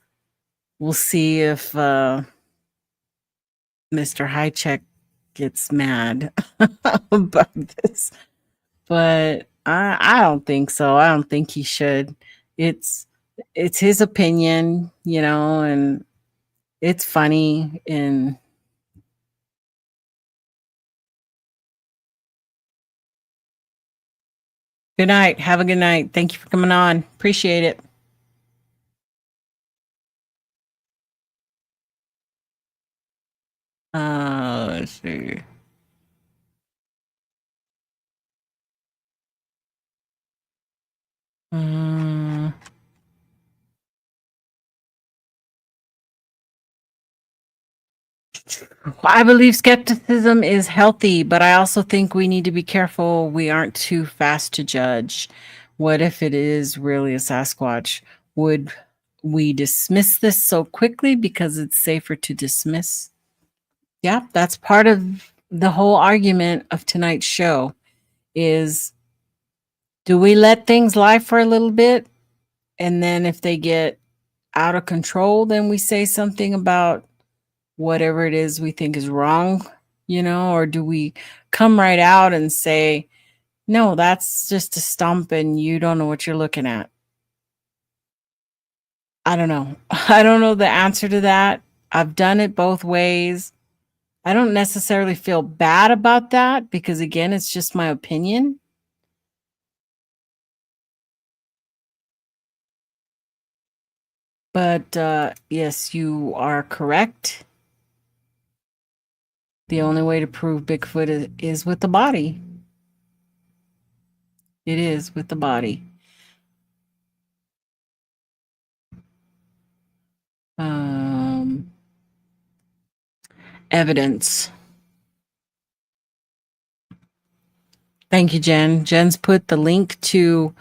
B: we'll see if Mr. Highcheck gets mad about this. But I don't think so. I don't think he should. It's his opinion, you know, and it's funny. And good night. Have a good night. Thank you for coming on. Appreciate it. Let's see. I believe skepticism is healthy, but I also think we need to be careful we aren't too fast to judge. What if it is really a Sasquatch? Would we dismiss this so quickly because it's safer to dismiss? Yeah, that's part of the whole argument of tonight's show is, do we let things lie for a little bit? And then if they get out of control, then we say something about whatever it is we think is wrong, you know, or do we come right out and say, no, that's just a stump and you don't know what you're looking at? I don't know. I don't know the answer to that. I've done it both ways. I don't necessarily feel bad about that because, again, it's just my opinion. But yes, you are correct. The only way to prove Bigfoot is with the body. It is with the body. Evidence. Thank you, Jen. Jen's put the link to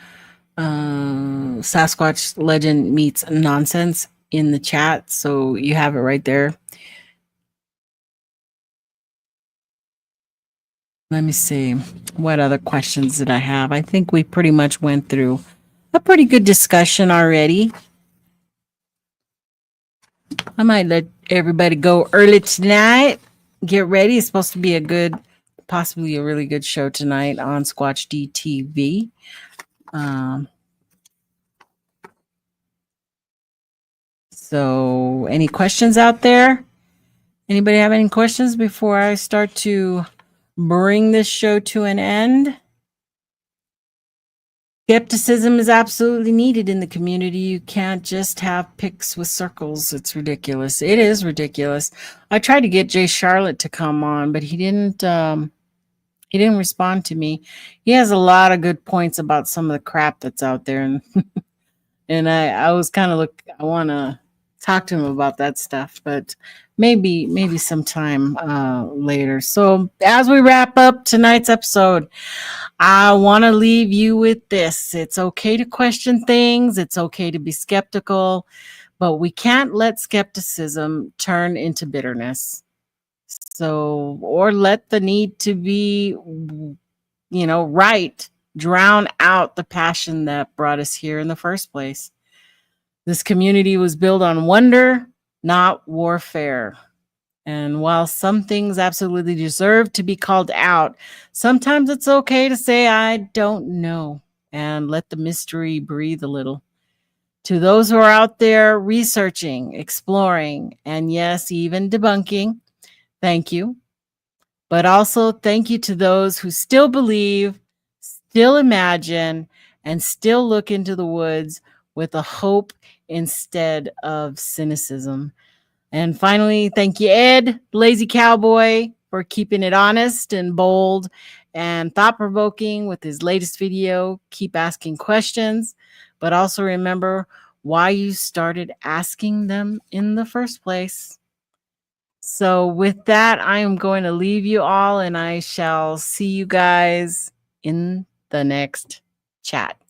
B: Sasquatch Legend Meets Nonsense in the chat, so you have it right there. Let me see. What other questions did I have? I think we pretty much went through a pretty good discussion already. I might let everybody go early tonight. Get ready. It's supposed to be a good, possibly a really good show tonight on Squatch DTV. So any questions out there? Anybody have any questions before I start to bring this show to an end? Skepticism is absolutely needed in the community. You can't just have pics with circles. It's ridiculous. It is ridiculous. I tried to get Jay Charlotte to come on, but he didn't respond to me. He has a lot of good points about some of the crap that's out there, and and I was kind of I want to talk to him about that stuff, but maybe sometime later. So as we wrap up tonight's episode, I want to leave you with this. It's okay to question things. It's okay to be skeptical, but we can't let skepticism turn into bitterness. So, or let the need to be, right, drown out the passion that brought us here in the first place. This community was built on wonder, not warfare. And while some things absolutely deserve to be called out, sometimes it's okay to say, I don't know, and let the mystery breathe a little. To those who are out there researching, exploring, and yes, even debunking, thank you. But also thank you to those who still believe, still imagine, and still look into the woods with a hope instead of cynicism. And finally, thank you, Ed, Lazy Cowboy, for keeping it honest and bold and thought-provoking with his latest video. Keep asking questions, but also remember why you started asking them in the first place. So with that, I am going to leave you all, and I shall see you guys in the next chat.